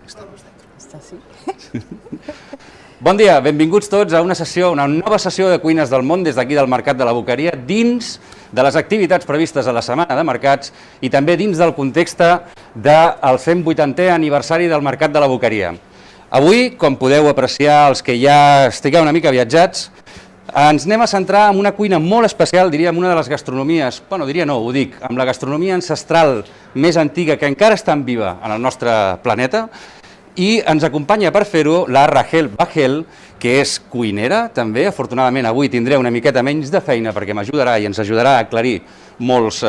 estamos dentro. Està sí. Bon dia, benvinguts tots a una nova sessió de Cuines del Món des d'aquí del Mercat de la Boqueria, dins de les activitats previstes a la Setmana de Mercats i també dins del context del 180è aniversari del Mercat de la Boqueria. Avui, com podeu apreciar els que ja estigueu una mica viatjats, ens anem a centrar en una cuina molt especial, diríem una de les gastronomies, bueno, diria no, ho dic, amb la gastronomia ancestral més antiga que encara està en viva en el nostre planeta, i ens acompanya per fer-ho la Rahel Bajel, que és cuinera també. Afortunadament avui tindré una miqueta menys de feina perquè m'ajudarà i ens ajudarà a aclarir molts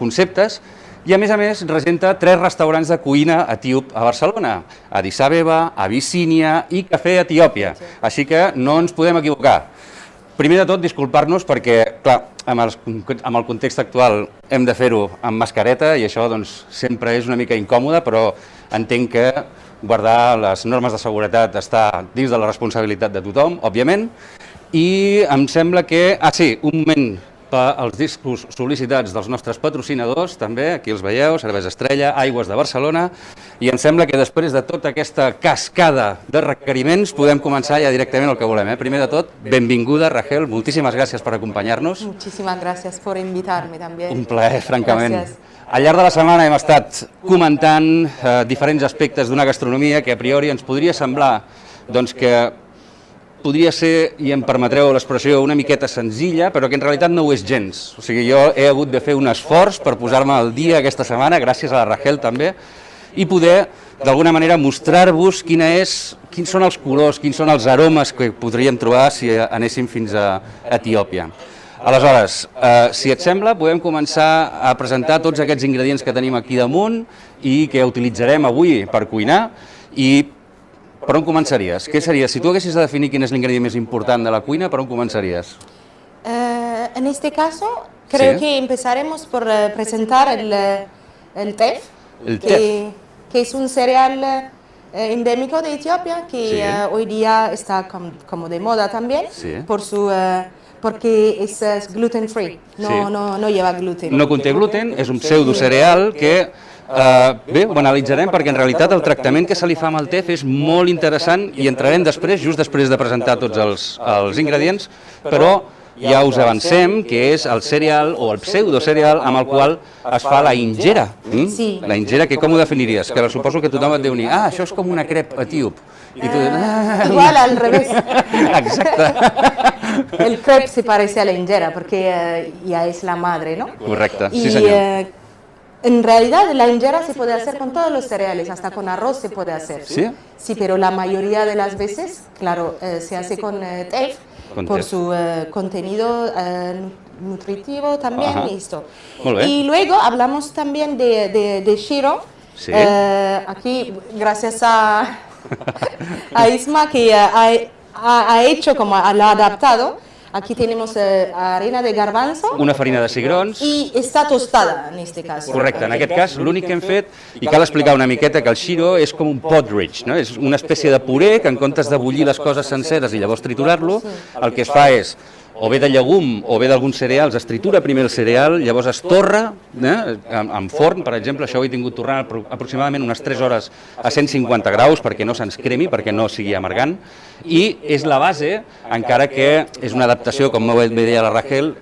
conceptes. I a més regenta 3 restaurants de cuina etíop a Barcelona, Addis Abeba, Abissínia i Cafè Etiòpia. Així que no ens podem equivocar. Primer de tot, disculpar-nos perquè, clar, amb el context actual hem de fer-ho amb mascareta i això doncs, sempre és una mica incòmode, però entenc que guardar les normes de seguretat està dins de la responsabilitat de tothom, òbviament, i em sembla que... sí, un moment pels discos sol·licitats dels nostres patrocinadors, també, aquí els veieu, Cervesa Estrella, Aigües de Barcelona, i em sembla que després de tota aquesta cascada de requeriments podem començar ja directament el que volem. Primer de tot, benvinguda, Rahel, moltíssimes gràcies per acompanyar-nos. Muchísimas gracias por invitarme també. Un plaer, francament. Gràcies. Al llarg de la setmana hem estat comentant diferents aspectes d'una gastronomia que a priori ens podria semblar doncs, que podria ser, i em permetreu l'expressió, una miqueta senzilla, però que en realitat no ho és gens. O sigui, jo he hagut de fer un esforç per posar-me al dia aquesta setmana, gràcies a la Rahel també, i poder, d'alguna manera, mostrar-vos quins són els colors, quins són els aromes que podríem trobar si anéssim fins a Etiòpia. Aleshores, si et sembla, podem començar a presentar tots aquests ingredients que tenim aquí damunt i que utilitzarem avui per cuinar. I per on començaries? Què seria? Si tu haguessis de definir quin és l'ingredient més important de la cuina, per on començaries? En este caso, creo que empezaremos por presentar el tef, que es un cereal endémico de Etiopía, que hoy día está como de moda también, porque es gluten free, no lleva gluten. No conté gluten, és un pseudocereal que, bé, ho analitzarem perquè en realitat el tractament que se li fa amb el tef és molt interessant i entrarem després, just després de presentar tots els ingredients, però ja us avancem que és el cereal o el pseudocereal amb el qual es fa la injera. La injera, que com ho definiries? Que suposo que tothom et deu dir, això és com una crep etíop. Igual al revés. Exacte. El crepe se parece a la injera porque ya es la madre, ¿no? Correcto, sí señor. En realidad la injera se puede hacer con todos los cereales, hasta con arroz se puede hacer. ¿Sí? Sí, pero la mayoría de las veces, claro, se hace con tef por su contenido nutritivo también. Listo. Y luego hablamos también de shiro. Sí. Aquí, gracias a Isma, que ha hecho como lo ha adaptado. Aquí tenemos harina de garbanzo. Una farina de cigrons. I està tostada, en aquest cas. Correcte, en aquest cas l'únic que hem fet, i cal explicar una miqueta que el shiro és com un potridge, no? És una espècie de puré que en comptes de bullir les coses senceres i llavors triturar-lo, el que es fa és o bé de llegum o bé d'alguns cereals, es tritura primer el cereal, llavors es torra en forn, per exemple, això ho he tingut torrant aproximadament unes 3 hores a 150 graus perquè no se'ns cremi, perquè no sigui amargant, i és la base, encara que és una adaptació, com bé deia la Rahel,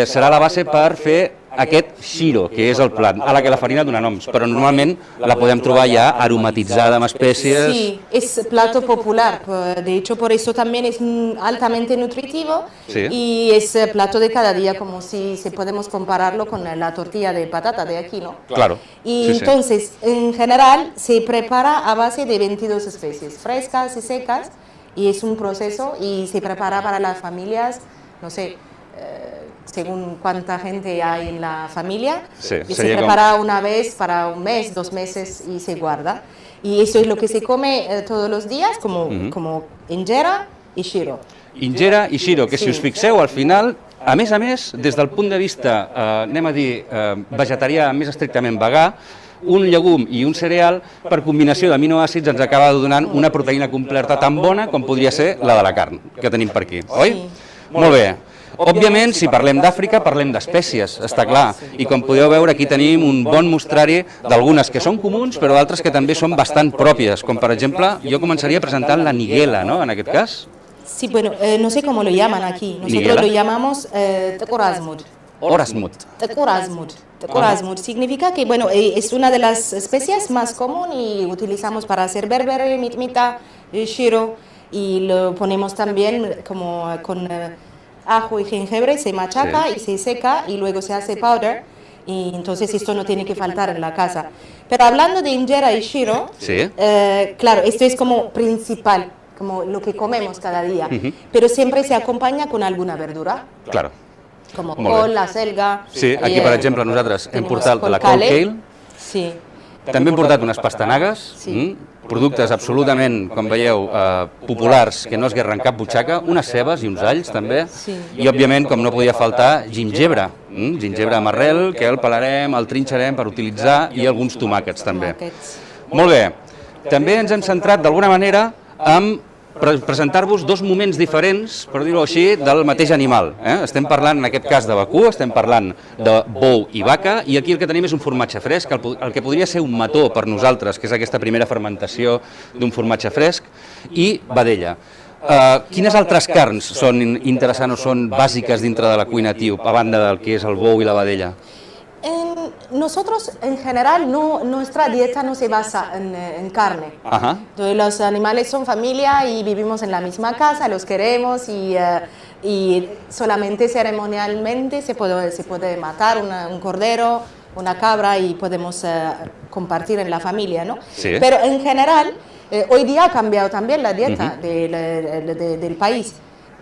serà la base per fer aquest shiro, que és el plat, a la que la farina dona noms, però normalment la podem trobar ja aromatitzada amb espècies. Sí, es plato popular, de hecho por eso también es altamente nutritivo y es plato de cada día, como si podemos compararlo con la tortilla de patata de aquí, ¿no? Claro. Y entonces, en general, se prepara a base de 22 especies, frescas y secas, y es un proceso y se prepara para las familias, no sé, según cuánta gente hay en la familia, y se prepara una vez para un mes, 2 meses y se guarda. Y eso es lo que se come todos los días, como injera y shiro. Injera i shiro, que si us fixeu al final, a més, des del punt de vista, anem a dir, vegetarià, més estrictament vegà, un llegum i un cereal, per combinació d'aminoàcids ens acaba donant una proteïna completa tan bona com podria ser la de la carn que tenim per aquí, oi? Molt bé. Òbviament, si parlem d'Àfrica, parlem d'espècies, està clar. I com podeu veure, aquí tenim un bon mostrari d'algunes que són comuns, però d'altres que també són bastant pròpies, com per exemple, jo començaria presentant la niguela, no?, en aquest cas. Sí, bueno, no sé cómo lo llaman aquí. Nosotros Niguela. lo llamamos tecorazmut. Orasmut. Tecorazmut significa que, bueno, es una de las especies más comunes y utilizamos para hacer berbere, mitmita, shiro, y lo ponemos también como con ajo y jengibre, se machaca y se seca y luego se hace powder, y entonces esto no tiene que faltar en la casa. Pero hablando de injera y shiro, Sí. Claro, esto es como principal, como lo que comemos cada día, pero siempre se acompaña con alguna verdura, Claro. como Molt bé. col, la selga. Sí, aquí, per exemple, nosaltres hem tenemos portat la col col kale, Sí. també hem portat unes pastanagues, Sí. productes absolutament, com veieu, populars, que no es guerren cap butxaca, unes cebes i uns alls, també, Sí. i, òbviament, com no podia faltar, gingebre, gingebre amb arrel, que el pelarem, el trinxarem per utilitzar, i alguns tomàquets, també. Tomàquets. Molt bé. També ens hem centrat, d'alguna manera, en presentar-vos dos moments diferents, per dir-ho així, del mateix animal. Estem parlant, en aquest cas, de vacú, estem parlant de bou i vaca, i aquí el que tenim és un formatge fresc, el que podria ser un mató per nosaltres, que és aquesta primera fermentació d'un formatge fresc, i vedella. Quines altres carns són interessants o són bàsiques dintre de la cuina etíop, a banda del que és el bou i la vedella? Nosotros, en general, nuestra dieta no se basa en carne. Ajá. Entonces, los animales son familia y vivimos en la misma casa, los queremos y solamente ceremonialmente se puede matar un cordero, una cabra y podemos compartir en la familia, ¿no? Sí. Pero en general, hoy día ha cambiado también la dieta del país.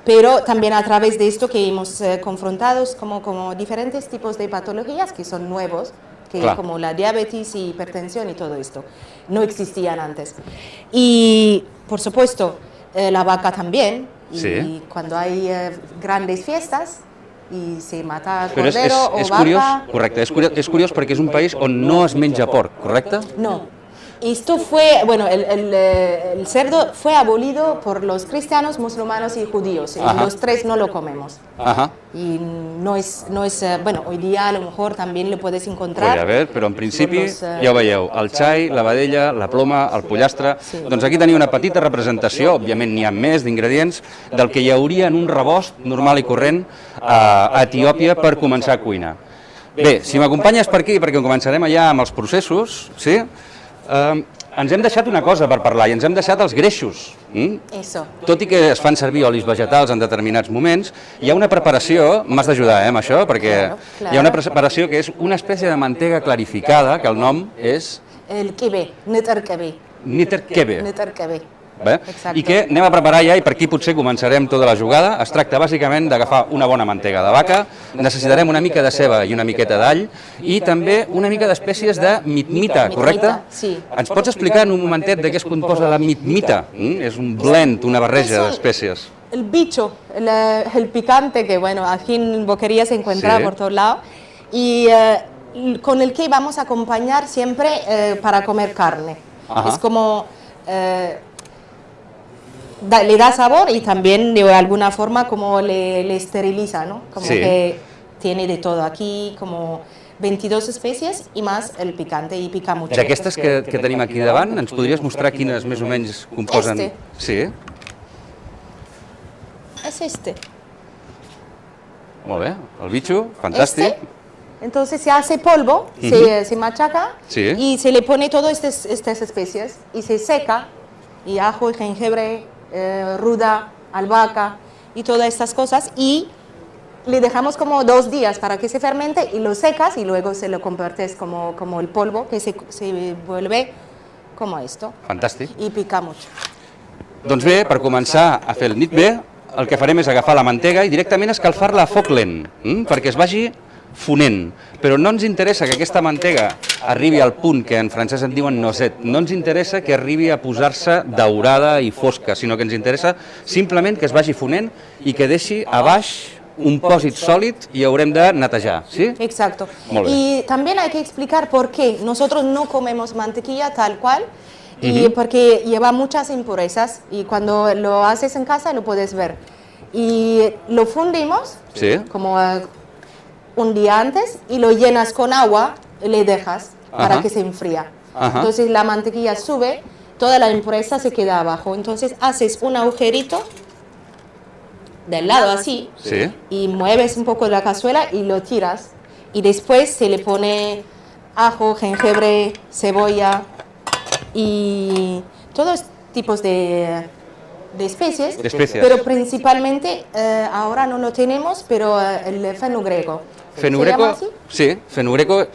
Pero también a través de esto que hemos confrontados como diferentes tipos de patologías que son nuevos, que Claro. como la diabetes y hipertensión y todo esto, no existían antes. Y, por supuesto, la vaca también, y Sí. cuando hay grandes fiestas y se mata Però cordero o és vaca... curiós, correcte, és curiós perquè és un país on no es menja porc, correcte? No. Esto fue, bueno, el cerdo fue abolido por los cristianos, musulmanes y judíos. Y Ajá. los tres no lo comemos. Ahà. Y no es, bueno, hoy día a lo mejor también lo puedes encontrar. Podria haver, però en principi, Los, ja ho veieu, el xai, la vedella, la ploma, el pollastre... Sí. Doncs aquí teniu una petita representació, òbviament n'hi ha més d'ingredients, del que hi hauria en un rebost normal i corrent a Etiòpia per començar a cuinar. Bé, si m'acompanyes per aquí, perquè començarem allà amb els processos, sí? Ens hem deixat una cosa per parlar, i ens hem deixat els greixos. Eso. Tot i que es fan servir olis vegetals en determinats moments, hi ha una preparació, m'has d'ajudar amb això, perquè Claro. hi ha una preparació que és una espècie de mantega clarificada, que el nom és El kebe, netar kebe. niterkebe. Netar kebe. Bé? Exacte. I que anem a preparar ja, i per aquí potser començarem tota la jugada. Es tracta bàsicament d'agafar una bona mantega de vaca, necessitarem una mica de ceba i una miqueta d'all, i també una mica d'espècies de mitmita, correcte? sí. Ens pots explicar en un momentet de què es composa la mitmita? És un blend, una barreja d'espècies. El bicho, el picante, que bueno, aquí en Boquería se encuentra Sí. por todos lados, y con el que vamos a acompañar siempre para comer carne. Ajá. Es como, le da sabor y también de alguna forma como le esteriliza, ¿no? Como Sí. que tiene de todo aquí, como 22 especies y más el picante, y pica mucho. D'aquestes que tenim aquí davant, ens podries mostrar quines més o menys composen? Este. Sí, Es este. molt bé. El bitxo, fantàstic. Este, entonces se hace polvo, se machaca Sí. y se le pone todas estas especies y se seca, y ajo y jengibre, ruda, albahaca y todas estas cosas, y le dejamos como 2 días para que se fermente y lo secas y luego se lo conviertes como el polvo, que se vuelve como esto Fantàstic. y pica mucho. Doncs bé, per començar a fer el nitbe, el que farem és agafar la mantega i directament escalfar-la a foc lent, perquè es vagi fonent. Però no ens interessa que aquesta mantega arribi al punt que en francès en diuen noset. No ens interessa que arribi a posar-se daurada i fosca, sinó que ens interessa simplement que es vagi fonent i que deixi a baix un pòsit sòlid i haurem de netejar, sí? Exacto. Molt bé. Y también hay que explicar por qué nosotros no comemos mantequilla tal cual, y porque lleva muchas impurezas, y cuando lo haces en casa lo puedes ver. y lo fundimos Sí. como un día antes y lo llenas con agua y le dejas para Ajá. que se enfría. Ajá. Entonces la mantequilla sube, toda la impureza se queda abajo. Entonces haces un agujerito del lado así Sí. y mueves un poco la cazuela y lo tiras. Y después se le pone ajo, jengibre, cebolla y todos tipos de especies. De especias. Pero principalmente ahora no lo tenemos, pero el fenugreco. ¿Se llama Fenugreco, así? sí, fenugreco.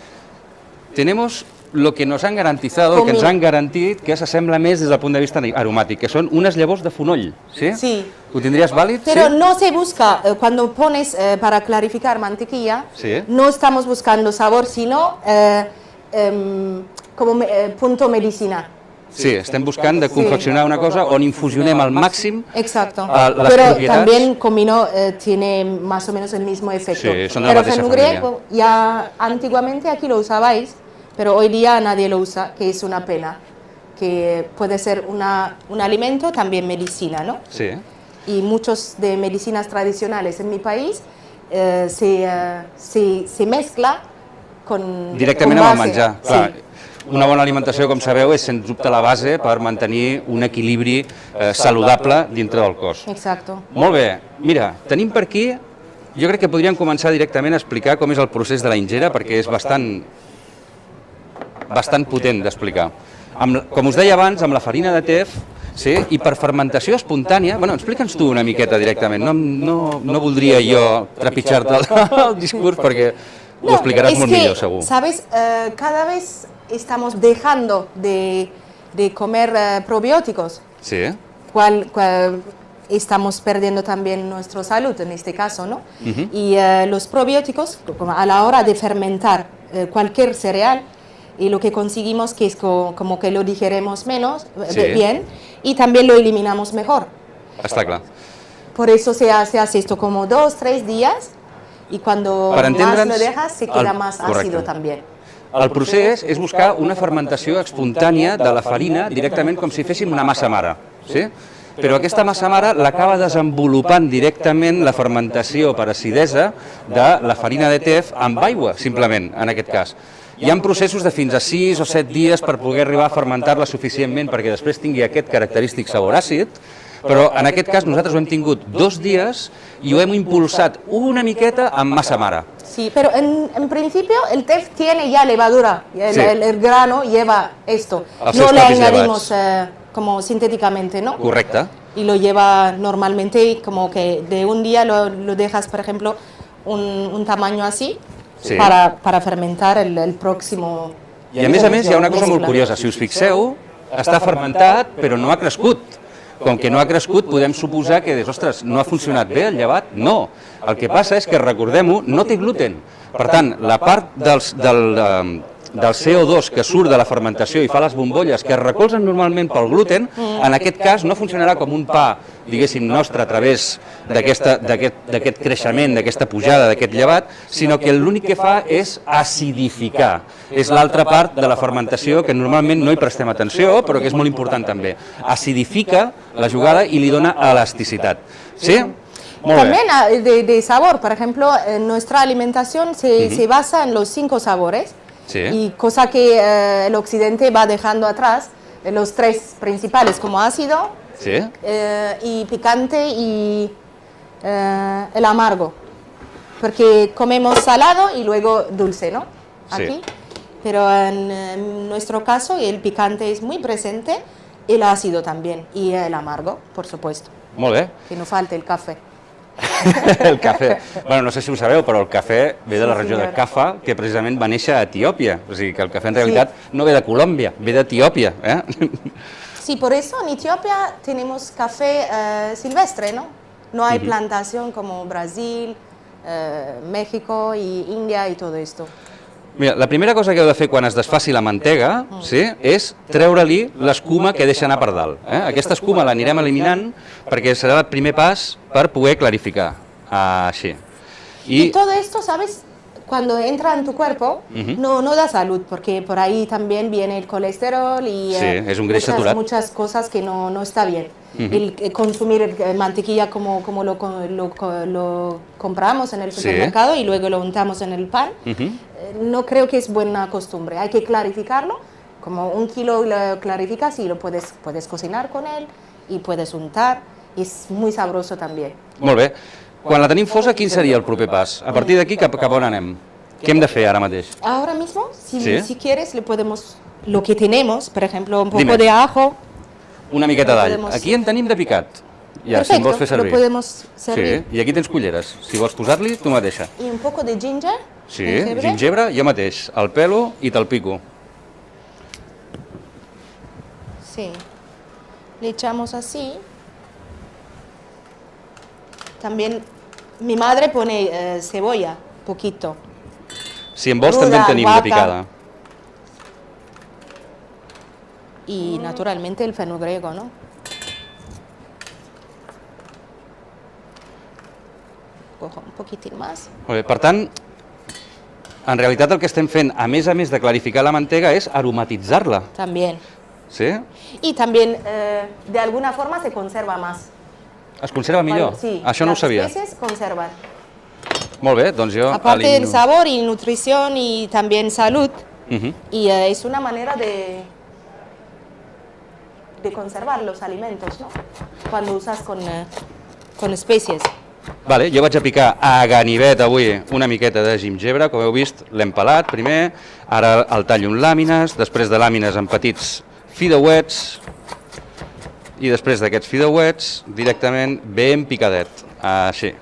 Tenemos lo que nos han garantizado, el que ens han garantit que s'assembla més des del punt de vista aromàtic, que són unes llavors de fonoll, sí? Sí. Ho tindries vàlid? Pero sí? no se busca, cuando pones para clarificar mantequilla, Sí. no estamos buscando sabor, sino como punto medicina. Sí, estem buscant de confeccionar una cosa on infusionem al màxim. Exacto. Las Pero propiedades. también comino tiene más o menos el mismo efecto. Sí, son de la pero mateixa fenugreco, ya antiguamente aquí lo usabais, pero hoy día nadie lo usa, que es una pena, que puede ser un alimento, también medicina, ¿no? Sí. Y muchos de medicinas tradicionales en mi país se mezcla con Directament con amb el base. menjar. Clar, Sí. una bona alimentació, com sabeu, és sens dubte la base per mantenir un equilibri saludable dintre del cos. Exacto. Molt bé, mira, tenim per aquí, jo crec que podríem començar directament a explicar com és el procés de la ingera, perquè és bastant potent d'explicar. Com us deia abans, amb la farina de tef, sí, i per fermentació espontània, bueno, explica'ns tu una miqueta directament, no voldria jo trepitjar-te el discurs perquè ho explicaràs es molt que, millor, segur. ¿sabes? Cada vez estamos dejando de comer probióticos, Sí, cual estamos perdiendo también nuestra salud en este caso, ¿no? Y los probióticos, como a la hora de fermentar cualquier cereal, y lo que conseguimos que es como que lo digeremos menos, Sí. bien, y también lo eliminamos mejor. està clar. Por eso se hace esto como 2-3 días, y cuando Per más entendre'ns, lo dejas, se queda el- más correcte. ácido también. El procés és buscar una fermentació espontània de la farina directament com si féssim una massa mare, sí? Però aquesta massa mare l'acaba desenvolupant directament la fermentació per acidesa de la farina de tef amb aigua, simplement, en aquest cas. Hi ha processos de fins a 6 o 7 dies per poder arribar a fermentar-la suficientment perquè després tingui aquest característic sabor àcid, però en aquest cas nosaltres ho hem tingut 2 dies i ho hem impulsat una miqueta amb massa mare. Sí, pero en principio el tef tiene ya levadura, Sí. el grano lleva esto. Els No seus le propis añadimos llevats. como sintéticamente, ¿no? Correcte. Y lo lleva normalmente como que de un día lo dejas, por ejemplo, un tamaño así Sí. para fermentar el próximo. I a més hi ha una cosa molt curiosa. Si us fixeu, està fermentat però no ha crescut. Com que no ha crescut, podem suposar que, ostres, no ha funcionat bé el llevat? No. El que passa és que, recordem-ho, no té gluten. Per tant, la part del CO2 que surt de la fermentació i fa les bombolles que es recolzen normalment pel gluten, en aquest cas no funcionarà com un pa, diguéssim, nostre a través d'aquest creixement, d'aquesta pujada, d'aquest llevat, sinó que l'únic que fa és acidificar. És l'altra part de la fermentació que normalment no hi prestem atenció, però que és molt important també. Acidifica la jugada i li dona elasticitat. Sí? Molt bé. También de sabor, por ejemplo, nuestra alimentación se basa en los 5 sabores. Sí. Y cosa que el occidente va dejando atrás, los 3 principales como ácido, Sí? y picante y el amargo. Porque comemos salado y luego dulce, ¿no? Sí. Aquí. Pero en nuestro caso el picante es muy presente, el ácido también y el amargo, por supuesto. Molt bé. Que no falte el café. El cafè. Bueno, no sé si ho sabeu, però el cafè ve de la Sí, regió de senyor. Kaffa, que precisament va néixer a Etiòpia. O sigui que el cafè en realitat no ve de Colòmbia, ve d'Etiòpia. Sí, por eso en Etiopía tenemos café silvestre, ¿no? No hay plantación como Brasil, México y India y todo esto. Mira, la primera cosa que heu de fer quan es desfaci la mantega, sí, és treure-li l'escuma que deixa anar per dalt. Aquesta escuma l'anirem eliminant perquè serà el primer pas per poder clarificar. Així. Y todo esto, ¿sabes? Cuando entra en tu cuerpo, no da salud, porque por ahí también viene el colesterol y Sí, es un greix saturat. muchas cosas que no está bien. el consumir mantequilla como lo compramos en el supermercado y luego lo untamos en el pan, no creo que es buena costumbre. Hay que clarificarlo, como 1 kilo lo clarificas y lo puedes cocinar con él y puedes untar, y es muy sabroso también. Molt bé. Quan la tenim fosa, quin seria el proper pas? A partir d'aquí, cap on anem? Què hem de fer ara mateix? Ahora mismo, si quieres, le podemos, lo que tenemos, por ejemplo, un poco Dime. de ajo. Una miqueta d'all. podemos- Aquí en tenim de picat. Ja, Perfecto, si en vols fer servir. lo podemos servir. Sí, i aquí tens culleres. Si vols posar-li, tu mateixa. Y un poco de ginger. Sí, gingebre, jo mateix. El pelo i te'l pico. Sí. Le echamos así. También mi madre pone cebolla, poquito. Si en vols, Cruda, també en tenim de albahaca. picada. Y naturalmente el fenugreco, ¿no? Cojo un poquitín más. Molt bé. Per tant, en realitat el que estem fent, a més de clarificar la mantega, és aromatitzar-la. También. Sí? Y también, de alguna forma, se conserva más. Es conserva millor? Sí, Això no ho las sabia. especies conservan. Molt bé, doncs jo... Aparte del sabor y nutrición y también salud. Uh-huh. Y es una manera de conservar los alimentos, ¿no? Cuando usas con especies. Vale, jo vaig a picar a ganivet avui una miqueta de gingebre, com heu vist l'hem pelat primer, ara el tallo en làmines, després de làmines en petits fideuets, i després d'aquests fideuets directament ben picadet, així.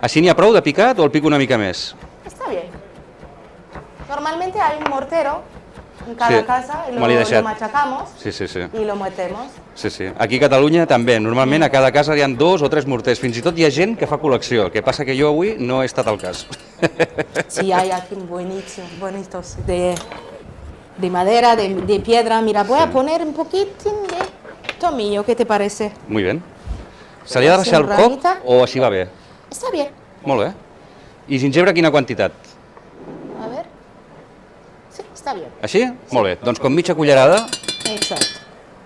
Així n'hi ha prou de picat o el pico una mica més? Está bien. Normalmente hay un mortero en cada Sí, casa y me l'he lo deixat. machacamos Sí, sí, sí. y lo metemos. Sí, sí. Aquí a Catalunya també. Normalment a cada casa hi ha 2 o 3 morters. Fins i tot hi ha gent que fa col·lecció. El que passa que jo avui no he estat al cas. Sí, hay aquí bonitos de madera, de piedra. Mira, voy a poner un poquitín de tomillo, ¿qué te parece? Muy bien. Se li ha de baixar el coc o així va bé? Está bien. Molt bé. I gingebre quina quantitat? A ver. Sí, está bien. Així? Molt bé. Doncs com mitja cullerada Exacto.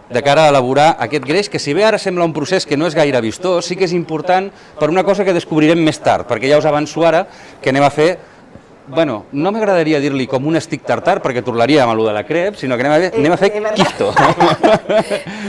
de cara a elaborar aquest greix, que si bé ara sembla un procés que no és gaire vistós, sí que és important per una cosa que descobrirem més tard, perquè ja us avanço ara que anem a fer, bueno, no m'agradaria dir-li com un stick tartar, perquè tornaríem a lo de la crep, sinó que anem a fer quifto.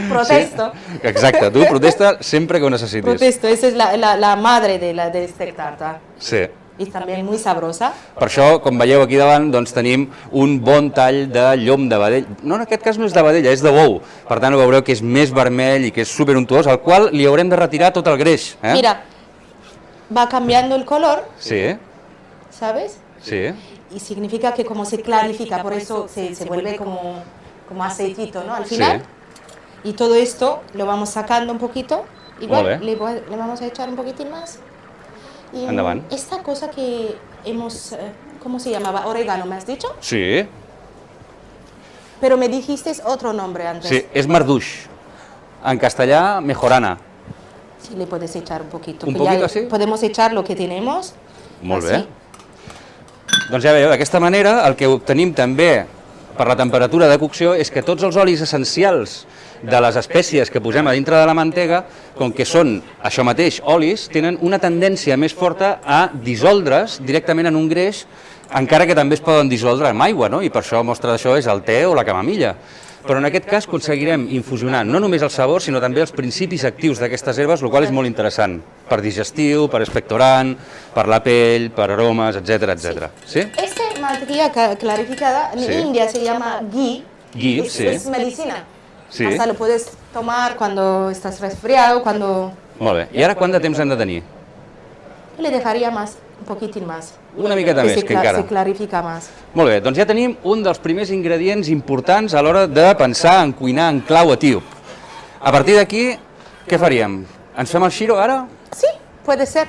Protesto. Sí? Exacte, tu protesta sempre que ho necessitis. Protesto, esa es la madre de este tarta. Sí. Y también muy sabrosa. Per això, com veieu aquí davant, doncs tenim un bon tall de llom de vedell. No, en aquest cas no és de vedella, és de bou. Per tant, ho veureu que és més vermell i que és superuntuós, al qual li haurem de retirar tot el greix. Mira, va cambiando el color, Sí, ¿sabes? sí. Y significa que como se clarifica, por eso se vuelve como aceitito, ¿no? Al final. Y todo esto lo vamos sacando un poquito. Igual le vamos a echar un poquitín más. Y Endavant. esta cosa que hemos, ¿cómo se llamaba? Orégano, ¿me has dicho? Sí, Pero me dijiste otro nombre antes. sí, és marduix. En castellà, mejorana. Sí, le puedes echar un poquito. ¿Un que ya poquito así? Podemos echar lo que tenemos. Molt así. bé. Doncs ja veieu, d'aquesta manera el que obtenim també per la temperatura de cocció és que tots els olis essencials de les espècies que posem a dintre de la mantega, com que són això mateix, olis, tenen una tendència més forta a dissoldre's directament en un greix, encara que també es poden dissoldre amb aigua, no? I per això mostra d'això és el te o la camamilla. Però en aquest cas aconseguirem infusionar no només el sabor, sinó també els principis actius d'aquestes herbes, el qual és molt interessant, per digestiu, per expectorant, per la pell, per aromes, etc etc. Sí? Esta mantequilla clarificada en Sí. India se llama ghee. Ghee, sí. Es medicina. Sí. Hasta lo puedes tomar cuando estás resfriado, cuando... Molt bé. I ara quant de temps hem de tenir? Le dejaría más, un poquitín más. Una miqueta més, que encara. Se clarifica más. Molt bé, doncs ja tenim un dels primers ingredients importants a l'hora de pensar en cuinar en clau etíop. A partir d'aquí, què faríem? Ens fem el xiro ara? Sí, puede ser.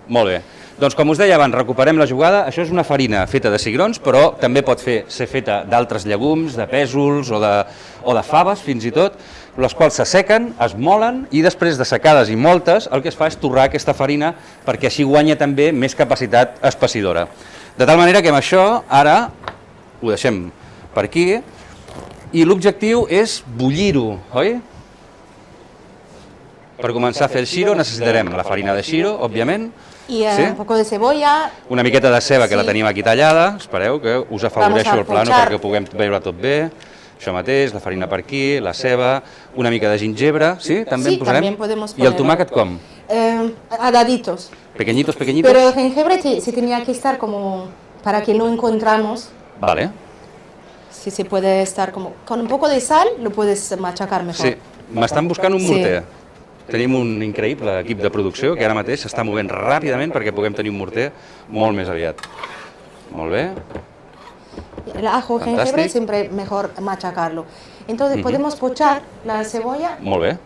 Molt bé. Doncs com us deia abans, recuperem la jugada. Això és una farina feta de cigrons, però també pot ser feta d'altres llegums, de pèsols o de faves, fins i tot, les quals s'assequen, es molen i després de secades i moltes el que es fa és torrar aquesta farina perquè així guanya també més capacitat espessidora. De tal manera que amb això ara ho deixem per aquí i l'objectiu és bullir-ho, oi? Per començar a fer el xiro necessitarem la farina de xiro, òbviament, Y un poco de cebolla. una miqueta de ceba, que la Sí. tenim aquí tallada, espereu que us afavoreixo Vamos a el plano punxar. perquè puguem veure tot bé. Això mateix, la farina per aquí, la ceba, una mica de gingebre, sí? També Sí, en posarem? también podemos I el poner. tomàquet com? A daditos. Pequeñitos, pequeñitos? Pero el jengibre se tenía que estar como, para que no encontramos, Vale, si se puede estar como, con un poco de sal lo puedes machacar mejor. sí. M'estan buscant un Sí. morter. Tenim un increïble equip de producció que ara mateix s'està movent ràpidament perquè puguem tenir un morter molt més aviat. Molt bé. El ajo, Fantástico. jengibre, siempre mejor machacarlo. Entonces podemos pochar la cebolla. Molt bé.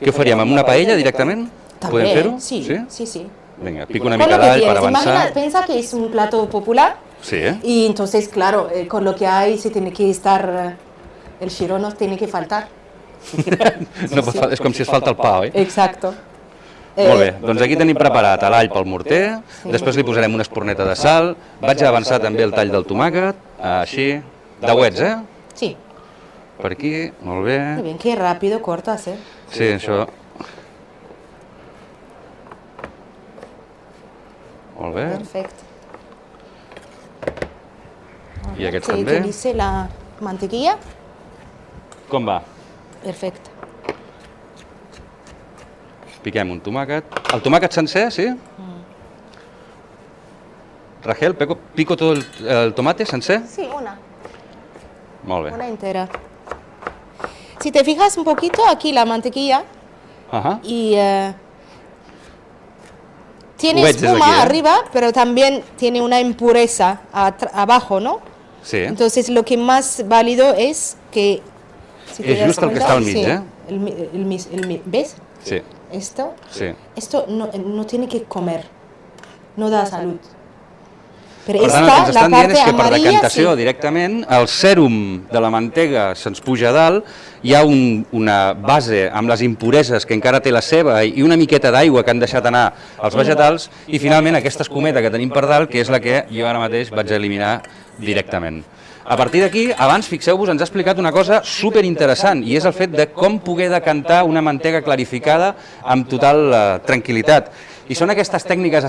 Què ho faríem, amb una paella directament? Podem fer-ho? Sí, sí, sí. Vinga, pico una Con mica lo que d'all per tienes. Imagina, avançar. piensa que es un plato popular Sí, y entonces, claro, con lo que hay se tiene que estar, el xiró no tiene que faltar. No pot, és com si es falta el pa, oi? Exacto. Molt bé, doncs aquí tenim preparat l'all pel morter, després li posarem una espurneta de sal, vaig a avançar també el tall del tomàquet, així, dauets, Sí, Per aquí, molt muy bé. bien, qué rápido cortas, ¿eh? Sí, això. Molt bé, Perfecto. i aquests Se també. utilice la mantequilla. Com va? Perfecto. Piquem un tomàquet. El tomàquet sencer, sí? Rachel, pico tot el tomate sencer? Sí, Molt bé. una entera. Si te fijas un poquito aquí la mantequilla Ahà. y tiene Lo ves desde espuma aquí, ¿eh? arriba, pero también tiene una impureza abajo, ¿no? Sí, Entonces lo que más válido es que... si te És das just el que cuenta, està al mig, sí, eh? ¿Ves? sí, Esto, sí. esto no tiene que comer, no da salud. Però Per tant, el que ens esta, la estan dient parte és que per amarilla, decantació sí. directament el sèrum de la mantega se'ns puja a dalt, hi ha una base amb les impureses que encara té la ceba i una miqueta d'aigua que han deixat anar els vegetals i finalment aquesta escumeta que tenim per dalt, que és la que jo ara mateix vaig a eliminar directament. A partir d'aquí, abans, fixeu-vos, ens ha explicat una cosa superinteressant i és el fet de com poder decantar una mantega clarificada amb total tranquil·litat. I són aquestes tècniques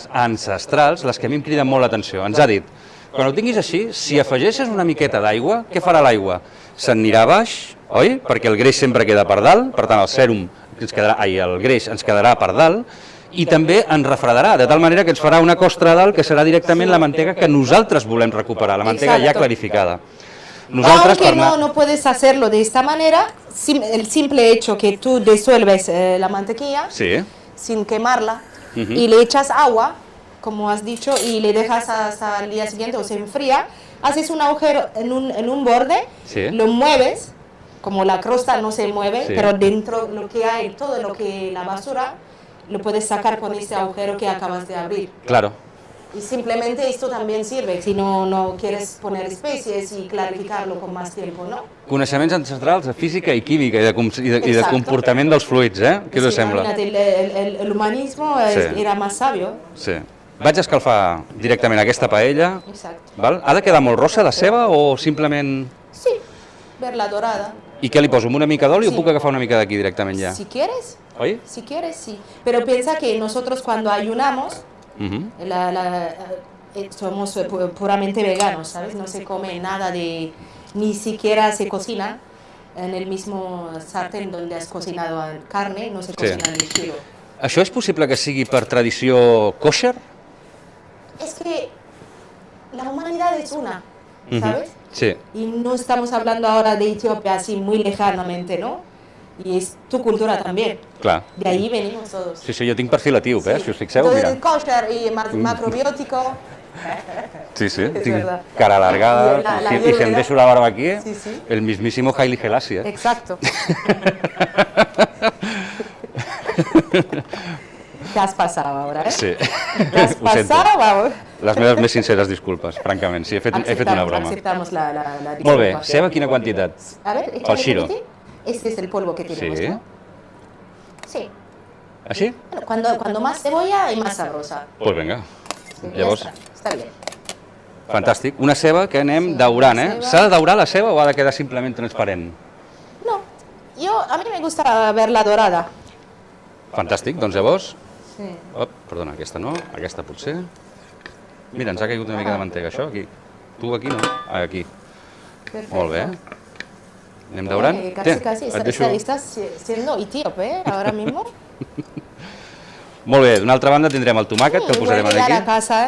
ancestrals les que a mi em criden molt l'atenció. Ens ha dit, quan ho tinguis així, si afegeixes una miqueta d'aigua, què farà l'aigua? S'anirà baix, oi? Perquè el greix sempre queda per dalt, per tant el sèrum, el greix ens quedarà per dalt, i també ens refredarà, de tal manera que ens farà una costra a dalt que serà directament la mantega que nosaltres volem recuperar, la mantega ja Exacto. clarificada. Nosaltres, Aunque no puedes hacerlo de esta manera, el simple hecho que tú disuelves la mantequilla Sí, sin quemarla y le echas agua, como has dicho, y le dejas hasta el día siguiente o se enfría, haces un agujero en un borde, Sí. lo mueves, como la crosta no se mueve, Sí. pero dentro lo que hay, todo lo que la basura, lo puedes sacar con este agujero que acabas de abrir. claro. Y simplemente esto también sirve si no quieres poner especies y clarificarlo con más tiempo, ¿no? Coneixements ancestrals de física i química i de Exacto. comportament dels fluids, Què us Sí, sembla? imagínate, el humanismo Sí. era más sabio. Sí. Vaig a escalfar directament aquesta paella. Exacto. Val? Ha de quedar molt rossa la ceba o simplement... Sí, verla dorada. I què li poso, amb una mica d'oli o Sí. puc agafar una mica d'aquí directament ja? Si quieres, Oi? sí. Pero piensa que nosotros cuando ayunamos, Mhm. somos puramente veganos, ¿sabes? No se come nada ni siquiera se cocina en el mismo sartén donde has cocinado carne, no se cocina en el xiro. Això és possible que sigui per tradició kosher? Es que la humanidad es una, ¿sabes? Sí. Y no estamos hablando ahora de Etiopía así muy lejanamente, ¿no? Y es tu cultura también. Clar. De ahí venimos todos. Sí, jo tinc perfil etíop, si us fixeu, Entonces, mira. el kosher y macrobiótico. Sí, Es tinc verdad. cara alargada, La i si em ayurveda. deixo la barba aquí, Sí. el mismísimo Haile Selassie. Exacto. Te has pasado ahora, ¿eh? Sí, Te has ho sento. pasado, vamos. Les meves més sinceres disculpes, francament. Sí, he fet una broma. Aceptamos la Molt bé, disculpa. ceba quina quantitat? A ver, Al échale xiro. poquitín. Este es el polvo que tenemos, Sí. ¿no? Sí. Així? Bueno, cuando más cebolla y más sabrosa. Doncs pues vinga. Sí, ya Llavors, está bien. fantàstic. Una ceba que anem Sí, daurant, una ceba. S'ha de daurar la ceba o ha de quedar simplement transparent? No, a mí me me gusta verla dorada. Fantàstic, doncs llavors... Sí. Perdona, aquesta no, aquesta potser... Mira, ens ha caigut una mica de mantega, això, aquí. Tu aquí no? Ah, aquí. Perfecto. Molt bé. Anem daurant? Casi, estás siendo etíope, ahora mismo. Molt bé, d'una altra banda tindrem el tomàquet, que el posarem Voy a aquí. llegar a casa,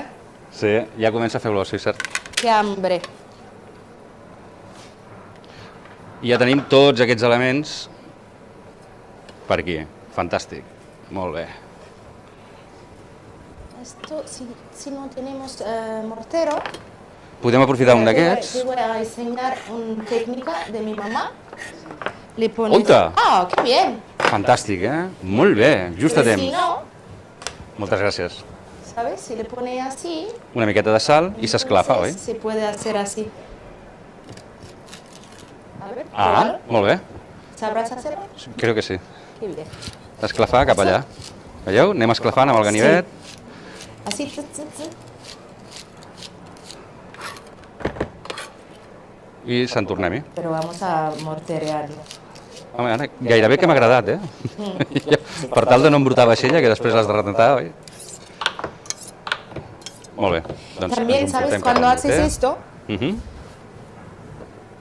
Sí, ja comença a fer olor, sí, cert. Qué hambre. I ja tenim tots aquests elements per aquí. Fantàstic. Molt bé. Esto, si no tenemos mortero, Podem aprofitar un d'aquests. te voy a enseñar una técnica de mi mamá. Le pones... Oita! Ah, qué bien. Fantàstic, eh? Molt bé, just a Si temps. no, Moltes gràcies. ¿sabes? Si le pone así... Una miqueta de sal i s'esclafa, oi? entonces se puede hacer así. A ver, Ah, pruébalo. molt bé. ¿Sabrás hacerlo? Creo que sí. Qué bien. Esclafar cap allà. Veieu? Anem esclafant amb el ganivet. Así, tz. I se'n tornem-hi. Pero vamos a morterearlo. Home, ara, gairebé que m'ha agradat, eh? Per tal de no embrutar vaixella, que després l'has de retentar, oi? Molt bé. Doncs También, ens ho ¿sabes? portem Cuando cap al haces morter. esto,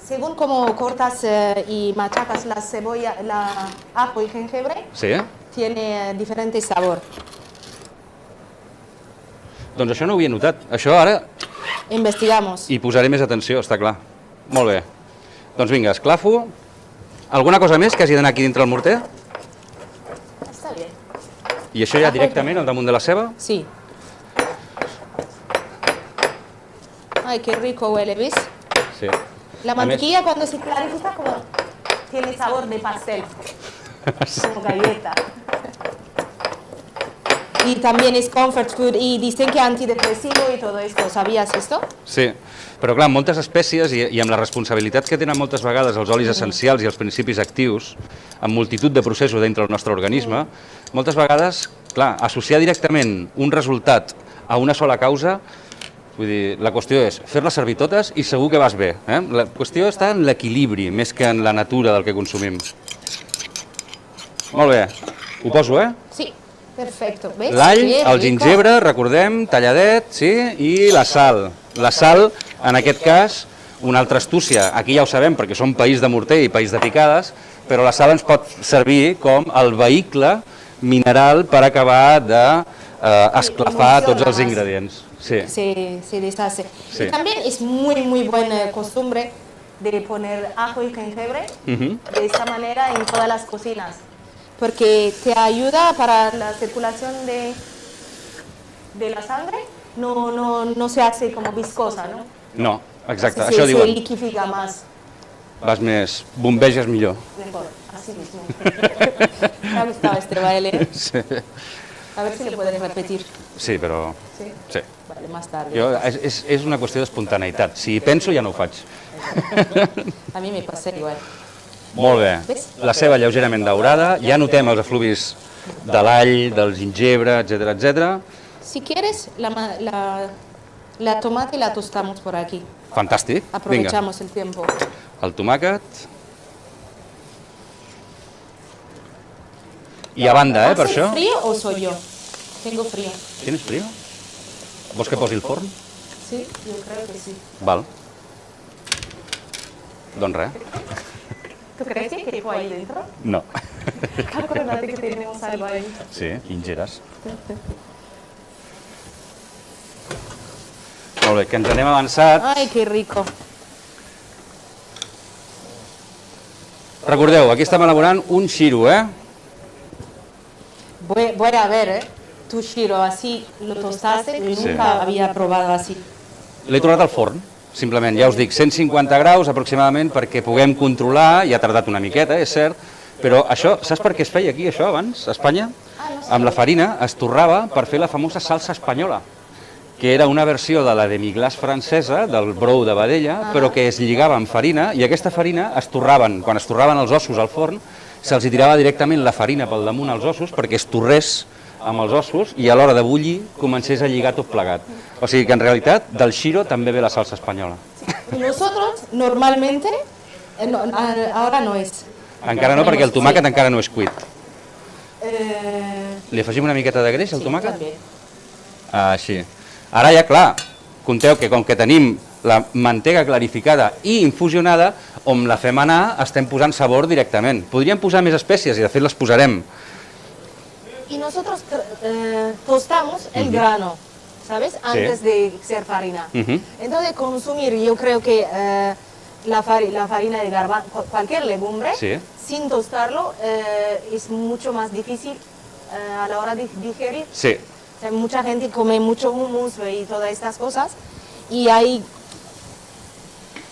según cómo cortas y machacas la cebolla, la ajo y jengibre, Sí? tiene diferente sabor. Doncs això no ho havia notat. Això ara Investigamos. hi posaré més atenció, està clar. Molt bé. Doncs vinga, esclafo. Alguna cosa més que hagi d'anar aquí dintre el morter? Está bien. I això ja directament al damunt de la ceba? Sí. Ay, qué rico huele, ¿ves? Sí. La A més- mantequilla cuando se clarifica como tiene sabor de pastel, como galleta. Y también es comfort food y dicen que antidepresivo y todo esto. ¿Sabías esto? Sí, però clar, moltes espècies i amb la responsabilitat que tenen moltes vegades els olis essencials i els principis actius, amb multitud de processos dintre del nostre organisme, moltes vegades, clar, associar directament un resultat a una sola causa, vull dir, la qüestió és fer-les servir totes i segur que vas bé. La qüestió està en l'equilibri, més que en la natura del que consumim. Molt bé, ho poso, eh? Sí, perfecto. ¿Ves? L'all, Bien el rico. gingebre, recordem, talladet, sí, i la sal. La sal, en aquest cas, una altra astúcia. Aquí ja ho sabem, perquè som país de morter i país de picades, però la sal ens pot servir com el vehicle mineral per acabar d'esclafar tots els ingredients. Sí, Se deshace. Sí. Y también es muy buena costumbre de poner ajo y jengibre de esta manera en todas las cocinas, porque te ayuda para la circulación de la sangre, no se hace como viscosa, ¿no? no, exacte, se, això se diuen. liquifica más. Vas més, bombeges millor. Mejor, así mismo. Me ha gustado este baile. Sí, A ver si le puedes repetir. sí, però... Sí. Sí. Vale, más tarde. Jo, és una qüestió d'espontaneïtat. Si hi penso, ja no ho faig. A mí me pasa igual. Molt bé. La ceba lleugerament daurada, ja notem els efluvis de l'all, del gingebre, etc etc. Si quieres, la tomate la tostamos por aquí. Fantàstic. Vinga, Aprovechamos el tiempo. el tomàquet. I a banda, per ¿Hace això... frío o soy yo? Tengo frío. Tienes frío? Vols que posi el forn? Sí, yo creo que sí. Val. Doncs res. ¿Tú crees que hay quepo ahí dentro? No. Acuérdate que tenemos algo ahí. Sí, ingeres. Molt bé, que ens anem avançat. Ay, qué rico. Recordeu, aquí estem elaborant un xiro, eh? Voy a ver, ¿eh? Tu giro, así lo tostaste. Yo Sí. nunca había probado así. L'he tornat al forn, simplement, ja us dic, 150 graus aproximadament perquè puguem controlar, i ha tardat una miqueta, és cert, però això, saps per què es feia aquí, això, abans, a Espanya? Amb la farina es torrava per fer la famosa salsa espanyola, que era una versió de la demi-glace francesa, del brou de vedella, però que es lligava amb farina, i aquesta farina es torraven, quan es torraven els ossos al forn, se'ls hi tirava directament la farina pel damunt als ossos perquè es torrés amb els ossos i a l'hora de bullir comencés a lligar tot plegat. O sigui que en realitat del xiro també ve la salsa espanyola. Nosotros normalmente, ahora no es, Encara no, perquè el tomàquet encara no és cuit. Eh, Li afegim una miqueta de greix al sí, tomàquet? també. Així. Ara ja, clar, compteu que com que tenim la mantega clarificada i infusionada, on la fem anar estem posant sabor directament. Podríem posar més espècies i de fet les posarem. Y nosotros tostamos el grano, ¿sabes? Antes de ser farina. Entonces consumir, yo creo que la farina de garbanzo, cualquier legumbre, Sí. sin tostarlo, es mucho más difícil a la hora de digerir. Sí, O sea, mucha gente come mucho hummus y todas estas cosas y hay,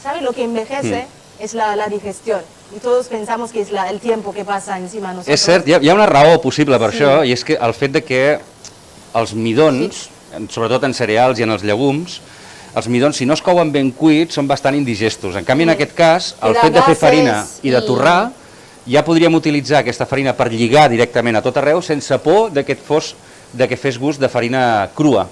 ¿sabes? Lo que envejece es la digestión y todos pensamos que es el tiempo que pasa encima de nosotros. és cert, hi ha una raó possible per Sí. això, i és que el fet de que els midons, sobretot en cereals i en els llegums, els midons, si no es couen ben cuits, són bastant indigestos. En canvi, en aquest cas, el Da fet de fer gases farina i de i- torrar, ja podríem utilitzar aquesta farina per lligar directament a tot arreu sense por de que fes gust de farina crua.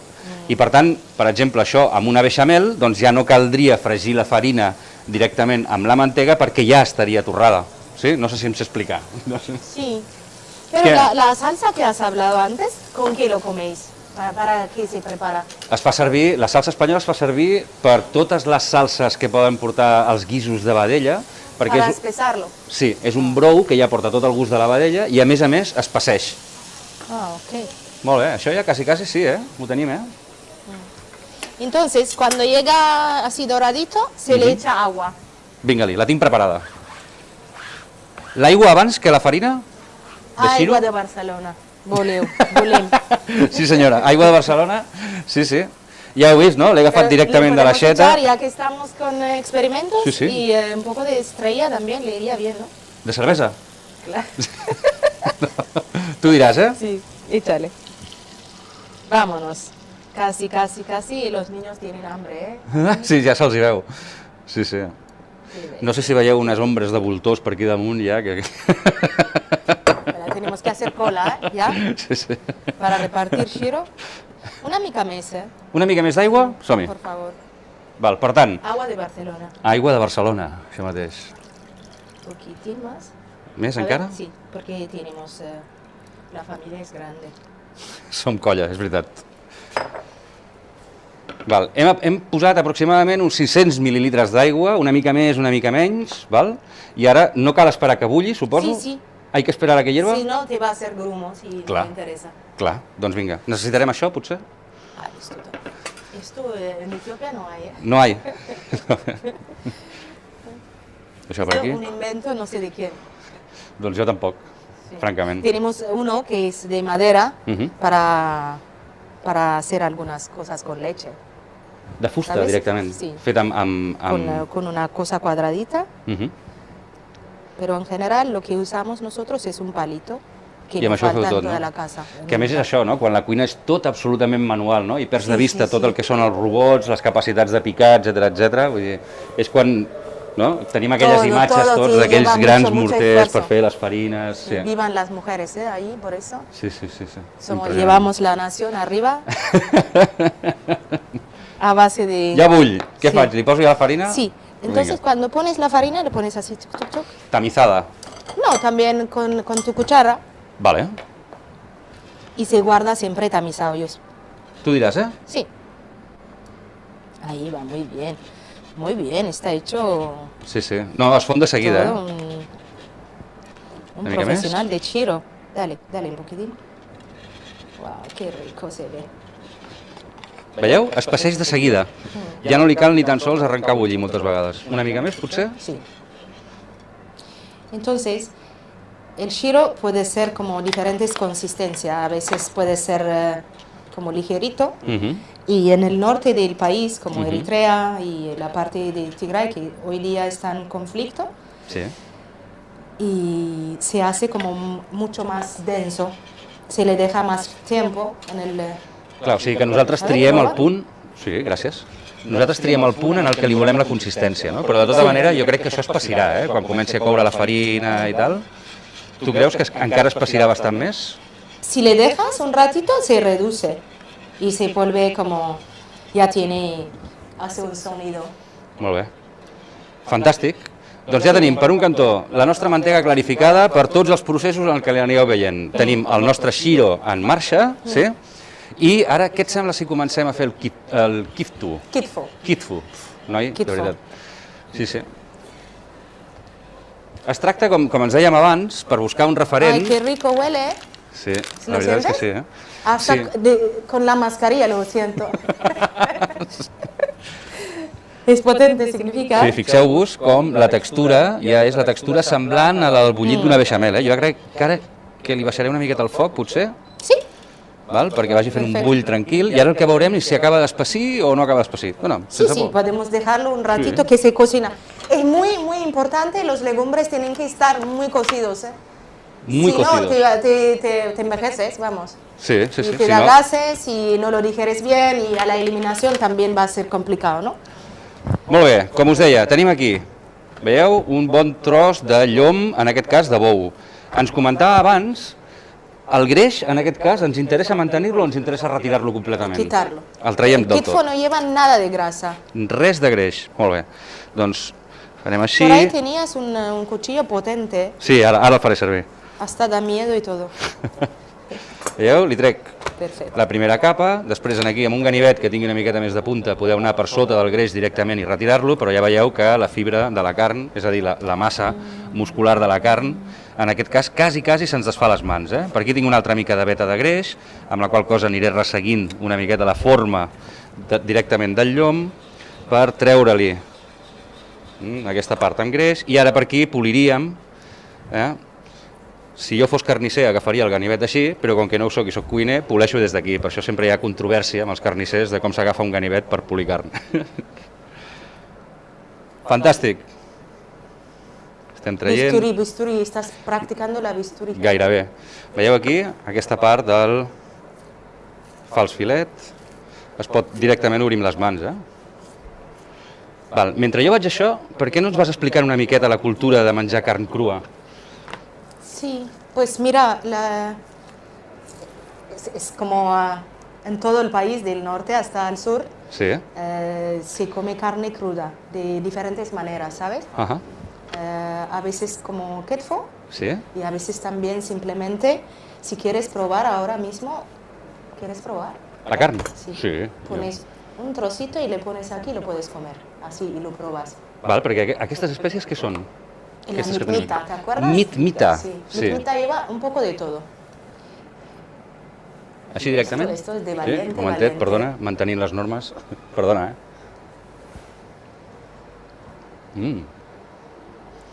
I per tant, per exemple, això amb una beixamel, doncs ja no caldria fregir la farina directament amb la mantega perquè ja estaria torrada. Sí? No sé si em sé explicar. No sé. Sí, pero ¿Qué? la salsa que has hablado antes, ¿con qué lo coméis? ¿Para qué se prepara? Es fa servir, la salsa espanyola es fa servir per totes les salses que poden portar els guisos de vedella, perquè Para és, espesarlo. sí, és un brou que ja porta tot el gust de la vedella i a més es passeix. Ah, ok. Molt bé, això ja quasi sí, ho tenim, Entonces, cuando llega así doradito, se le echa agua. Vinga-li, la tinc preparada. L'aigua abans que la farina? De xiro? Agua de Barcelona. Voleu, volem. Sí senyora, aigua de Barcelona, sí, sí. Ja heu vist, no? L'he agafat directament de Lo l'aixeta. podemos echar, ya que estamos con experimentos, Sí, sí. y un poco de estrella también le iría bien, ¿no? De cervesa? Claro. Tu diràs, eh? Sí, échale. Vámonos. Casi, casi, casi, y los niños tienen hambre, ¿eh? Sí, ja se'ls hi veu. Sí, sí. Sí, No sé si veieu unes ombres de voltors per aquí damunt ja. Que... Pero tenemos que hacer cola, ¿eh? ¿Ya? Sí, sí. Para repartir Shiro. Una mica més, ¿eh? Una mica més d'aigua? Som-hi. Por favor. Val, per tant, Agua de Barcelona. aigua de Barcelona, això mateix. Un poquitín más. Més A ver, encara? sí, porque tenemos... la familia es grande. Som colla, és veritat. Val, hem posat aproximadament uns 600 mil·lilitres d'aigua, una mica més, una mica menys, val? I ara no cal esperar que bulli, suposo? Sí, sí. Hay que esperar a que hierva? Si no, te va a hacer grumo, si Clar. no te interesa. Clar, doncs vinga. Necessitarem això, potser? Ah, esto en Etiopía no hay, ¿eh? No hay. Això per Esto aquí? un invento no sé de quién. Doncs jo tampoc, Sí. francament. Tenemos uno que es de madera Mhm. para hacer algunas cosas con leche. De fusta, ¿Sabes? directament. Sí. Fet amb... Con una cosa cuadradita, Mhm. pero en general lo que usamos nosotros es un palito que I amb no això ho feu falta en tot, toda no? la casa. Que a més és això, no? Quan la cuina és tot absolutament manual, no? I perds de Sí, vista sí, tot sí. el que són els robots, les capacitats de picar, etc. Vull dir, és quan no? Tenim aquelles Todo, imatges todo, tots sí, d'aquells lleva grans mucho morters esfuerzo. per fer les farines. Sí, Vivan las mujeres, ¿eh? Ahí, por eso. sí, sí. sí. Somos, Impressionant. llevamos la nación arriba a base de... Ja bull. Què Sí. faig? Li poso ja la farina? Sí, entonces Vinga. cuando pones la farina le pones así, chuc, chuc, chuc. Tamizada. No, también con tu cuchara Vale. y se guarda siempre tamizado. Tu diràs, eh? Sí. Ahí va, muy bien. Muy bien, está hecho Sí, sí. No, es fon de seguida, todo eh? un Una mica més? profesional de Chiro. Dale, dale un poquitín. Wow, qué rico se ve. Veieu? Es passeix de seguida. Ja no li cal ni tan sols arrencar a bullir moltes vegades. Una mica més, potser? Sí. Entonces, el shiro puede ser como diferentes consistencias. A veces puede ser como ligerito. Mhm. Y en el norte del país, como Eritrea y la parte de Tigray, que hoy día está en conflicto, Sí. y se hace como mucho más denso. Se le deja más tiempo en el... Clar, o sigui que nosaltres triem el punt... Sí, gràcies. Nosaltres triem el punt en el que li volem la consistència, no? Però de tota manera jo crec que això es passirà, eh? Quan comenci a coure la farina i tal. Tu creus que encara es passirà bastant més? Si le dejas un ratito, se reduce y se vuelve como... Ya tiene... Hace un sonido. Molt bé. Fantàstic. Doncs ja tenim, per un cantó, la nostra mantega clarificada per tots els processos en què l'anireu veient. Tenim el nostre Shiro en marxa, sí? I ara, què et sembla si comencem a fer el kitfu? Kitfu, noi, de veritat. Sí, sí. Es tracta, com ens dèiem abans, per buscar un referent... Ai, que rico huele, Sí, la veritat és que sí, Hasta con la mascarilla lo siento. És potente, significa... Sí, fixeu-vos com la textura ja és la textura semblant a la del bullit d'una beixamel. Jo crec que ara que li baixaré una miqueta el foc, potser, Sí. perquè vagi fent un bull tranquil, i ara el que veurem és si acaba d'espessir o no acaba d'espessir. Bueno, Sí, podemos dejarlo un ratito que se cocina. Es muy, muy importante, los legumbres tienen que estar muy cocidos, Muy si cocidos. no, te envejeces, vamos. Sí, sí, Y sí. te Si da no, gases y no lo digeres bien y a la eliminación también va a ser complicado, ¿no? Molt bé, com us deia, tenim aquí, veieu, un bon tros de llom, en aquest cas de bou. Ens comentava abans, el greix, en aquest cas, ens interessa mantenir-lo o ens interessa retirar-lo completament? Quitarlo. El traiem El del kitfo tot. no lleva nada de grasa. Res de greix, molt bé. Doncs farem així. Por ahí tenías un cuchillo potente, Sí, ara el faré servir. hasta da miedo y todo. Veieu? Li trec Perfecto. la primera capa, després aquí amb un ganivet que tingui una miqueta més de punta podeu anar per sota del greix directament i retirar-lo, però ja veieu que la fibra de la carn, és a dir, la massa muscular de la carn, en aquest cas quasi se'ns desfà les mans. Per aquí tinc una altra mica de veta de greix, amb la qual cosa aniré resseguint una miqueta la forma directament del llom per treure-li aquesta part amb greix, i ara per aquí poliríem. Si jo fos carnisser agafaria el ganivet així, però com que no ho soc i soc cuiner, poleixo des d'aquí. Per això sempre hi ha controvèrsia amb els carnissers de com s'agafa un ganivet per polir carn. Fantàstic. Estem traient... Bisturi, estás practicando la bisturi. Gairebé. Veieu aquí aquesta part del fals filet. Es pot directament obrir amb les mans, Mentre jo vaig això, per què no ens vas explicar una miqueta la cultura de menjar carn crua? Sí, pues mira, es como en todo el país, del norte hasta el sur, Sí. se come carne cruda de diferentes maneras, ¿sabes? Ajá. A veces como ketfo Sí. y a veces también simplemente, si quieres probar ahora mismo, ¿quieres probar? La carn? Sí. Sí. Pones un trocito y le pones aquí y lo puedes comer, así, y lo pruebas. Perquè aquestes espècies què són? La Aquestes que tenim. mitmita, ¿te acuerdas? Mitmita. Sí, Sí. mitmita lleva un poco de todo. Així directament? Esto es de valiente, Sí, momentet, valiente. perdona, mantenint les normes. Perdona,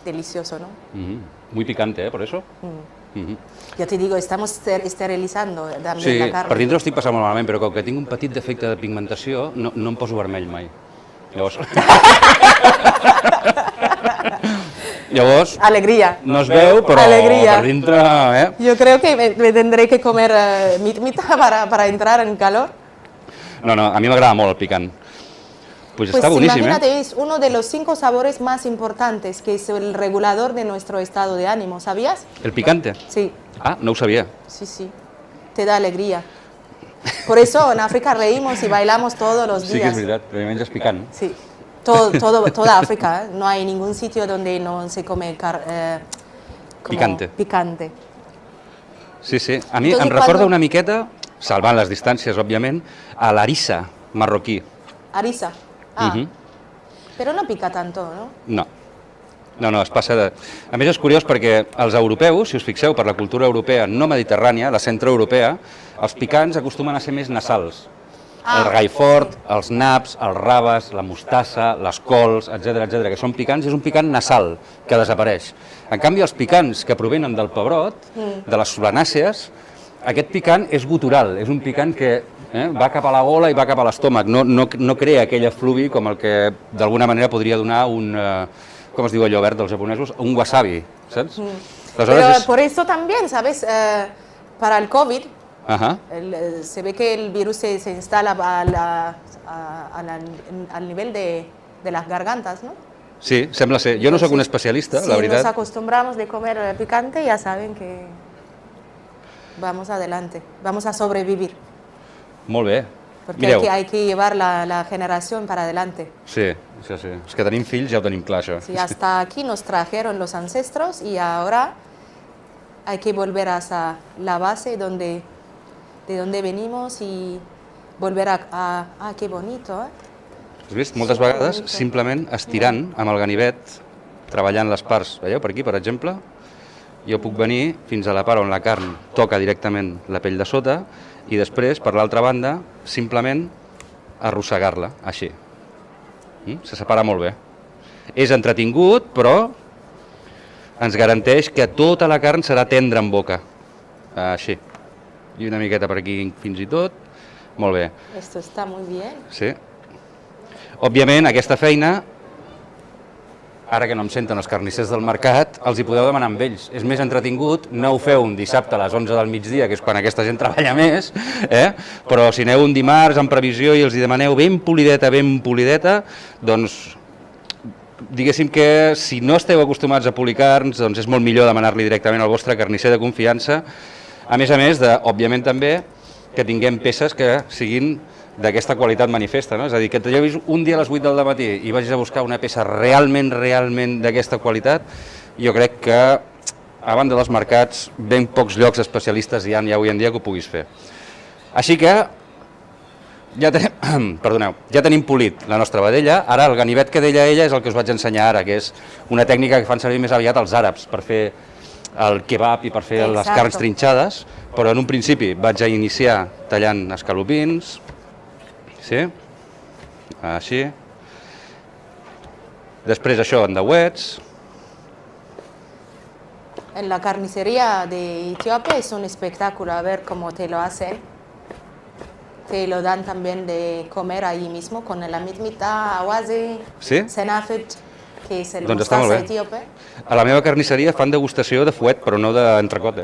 Delicioso, ¿no? Muy picante, por eso. Ya te digo, estamos esterilizando también Sí, la carne. per dintre ho estic passant molt malament, però com que tinc un petit defecte de pigmentació, no em poso vermell mai. Llavors, Alegría. no es veu, però Alegria. per dintre... Yo creo que me tendré que comer mitmita para entrar en calor. No, a mi m'agrada molt el picant. Pues Pues està boníssim, imagínate, es uno de los 5 sabores más importantes, que es el regulador de nuestro estado de ánimo, ¿sabías? El picante? Sí, Ah, no ho sabia. sí. Te da alegría. Por eso en África reímos y bailamos todos los Sí que és días. veritat, però menges picant. Sí, toda África, no hay ningún sitio donde no se come como picante. Sí, sí. A mi Entonces, em recorda cuando- una miqueta, salvant les distàncies, òbviament, a l'arissa marroquí. Arisa. Ah, Mhm. pero no pica tanto, ¿no? No, es passa de... A més, és curiós perquè els europeus, si us fixeu, per la cultura europea no mediterrània, la centroeuropea, els picants acostumen a ser més nasals. El raifort, els naps, els raves, la mostassa, les cols, etc, que són picants, és un picant nasal, que desapareix. En canvi, els picants que provenen del pebrot, de les solanàcees, aquest picant és gutural, és un picant que va cap a la gola i va cap a l'estómac, no crea aquell efluvi com el que d'alguna manera podria donar un, com es diu allò verd dels japonesos, un wasabi, saps? Pero por eso también, ¿sabes? Para el COVID, Ajá. se ve que el virus se instala al nivel de las gargantas, ¿no? Sí, sembla ser. Jo no sóc un especialista, la Si nos veritat. acostumbramos de comer picante, ya saben que vamos adelante, vamos a sobrevivir, Molt bé. porque Mireu, hay que llevar la generación para adelante. sí, sí, sí. És que tenim fills, ja ho tenim clar, això. Sí, hasta aquí nos trajeron los ancestros y ahora hay que volver a la base de donde venimos y volver qué bonito, ¿eh? Has vist? Moltes vegades, simplement estirant amb el ganivet, treballant les parts. Veieu, per aquí, per exemple, jo puc venir fins a la part on la carn toca directament la pell de sota i després, per l'altra banda, simplement arrossegar-la, així. Se separa molt bé. És entretingut, però ens garanteix que tota la carn serà tendra en boca. Així. I una miqueta per aquí fins i tot. Molt bé. Esto está muy bien. Sí. Òbviament, aquesta feina, ara que no em senten els carnissers del mercat, els hi podeu demanar amb ells. És més entretingut, no ho feu un dissabte a les 11 del migdia, que és quan aquesta gent treballa més, però si aneu un dimarts en previsió i els hi demaneu ben polideta, doncs diguéssim que si no esteu acostumats a polir carns, doncs és molt millor demanar-li directament al vostre carnisser de confiança, a més, òbviament també, que tinguem peces que siguin d'aquesta qualitat manifesta, no? És a dir, que et llevis un dia a les 8 del matí i vagis a buscar una peça realment d'aquesta qualitat, jo crec que a banda dels mercats, ben pocs llocs especialistes hi ha ja avui en dia que ho puguis fer. Així que ja tenim polit la nostra vedella. Ara el ganivet que deia ella és el que us vaig ensenyar ara, que és una tècnica que fan servir més aviat els àrabs per fer el kebab i per fer les carns trinxades, però en un principi vaig a iniciar tallant escalopins, sí, així, després això en dauets. En la carnicería de Etiopía es un espectáculo a ver cómo te lo hacen. Te lo dan también de comer ahí mismo con la mismita awazi, senafet, que és el mostassa etíope. A la meva carnisseria fan degustació de fuet, però no d'entrecot,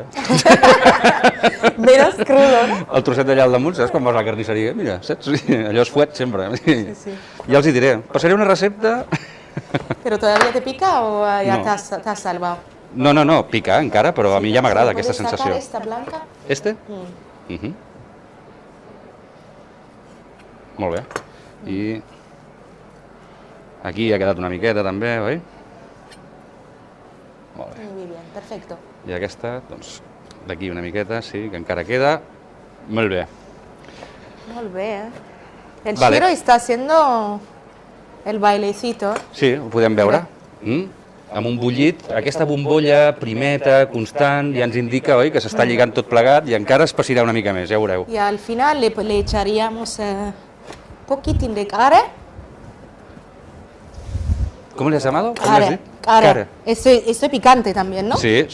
Menos crudo, no? El trosset d'allà al damunt, saps quan vas a la carnisseria? Mira, saps? Allò és fuet sempre. Sí. Ja els hi diré. Passaré una recepta... ¿Pero todavía te pica o ya te has salvado? No, pica encara, però a mi ja m'agrada aquesta sensació. ¿Puedes sacar esta blanca? Este? Molt bé. I aquí ha quedat una miqueta també, oi? Molt bé. Muy bien, perfecto. I aquesta, doncs, d'aquí una miqueta, sí, que encara queda. Molt bé. Molt bé, El Shiro está haciendo el bailecito. Sí, ho podem veure. Amb un bullit, aquesta bombolla primeta, constant, ja ens indica, oi, que s'està lligant tot plegat i encara es passirà una mica més, ja ho veureu. Y al final le echaríamos poquitín de cara. ¿Cómo le has llamado? Cara. Esto es picante también, ¿no? Sí.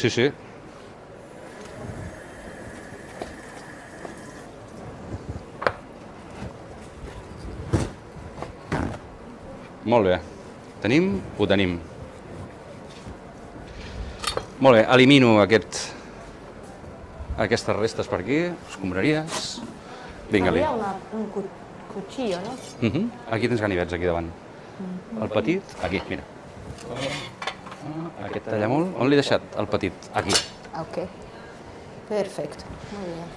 Molt bé. Ho tenim. Molt bé, elimino aquestes restes per aquí, escombraries. Vinga-li. Había un cuchillo, ¿no? Aquí tens ganivets, aquí davant. El petit, aquí, mira. Aquest talla molt. On l'he deixat, el petit? Aquí. Ok. Perfecto. Muy bien.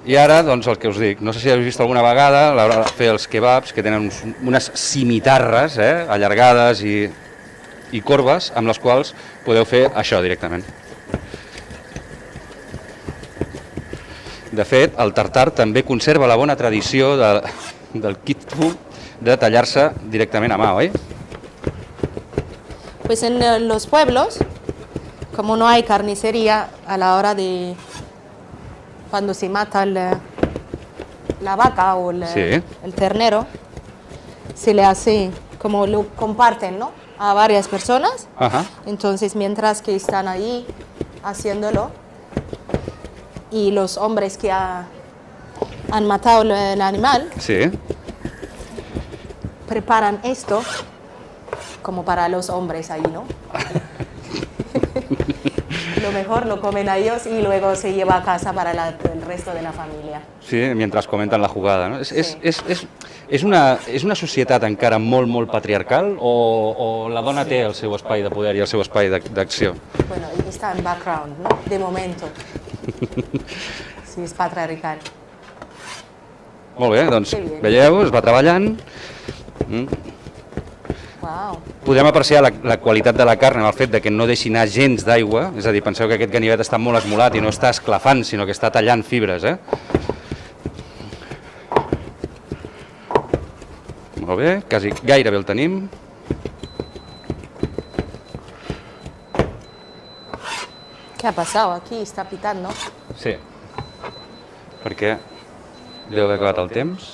I ara, doncs, el que us dic, no sé si heu vist alguna vegada a l'hora de fer els kebabs, que tenen unes cimitarres allargades i corbes, amb les quals podeu fer això directament. De fet, el tartar també conserva la bona tradició del kitfu de tallar-se directament a mà, oi? Pues en los pueblos, como no hay carnicería a la hora de cuando se mata la vaca o el ternero, se le hace como lo comparten, ¿no? A varias personas. Entonces, mientras que están ahí haciéndolo, y los hombres que han matado el animal preparan esto como para los hombres ahí, ¿no? Lo mejor lo comen a ellos y luego se lleva a casa para el resto de la familia. Sí, mientras comentan la jugada, no? És una societat encara molt patriarcal o la dona té el seu espai de poder i el seu espai d'acció? Bueno, está en background, ¿no? De momento. Sí, és patriarcal. Molt bé, doncs veieu, es va treballant. Wow. Podem apreciar la qualitat de la carn amb el fet de que no deixi anar gens d'aigua, és a dir, penseu que aquest ganivet està molt esmolat i no està esclafant, sinó que està tallant fibres, Molt bé, quasi gairebé el tenim. ¿Qué ha pasado aquí? Está pitando. Sí, perquè deu haver acabat el temps.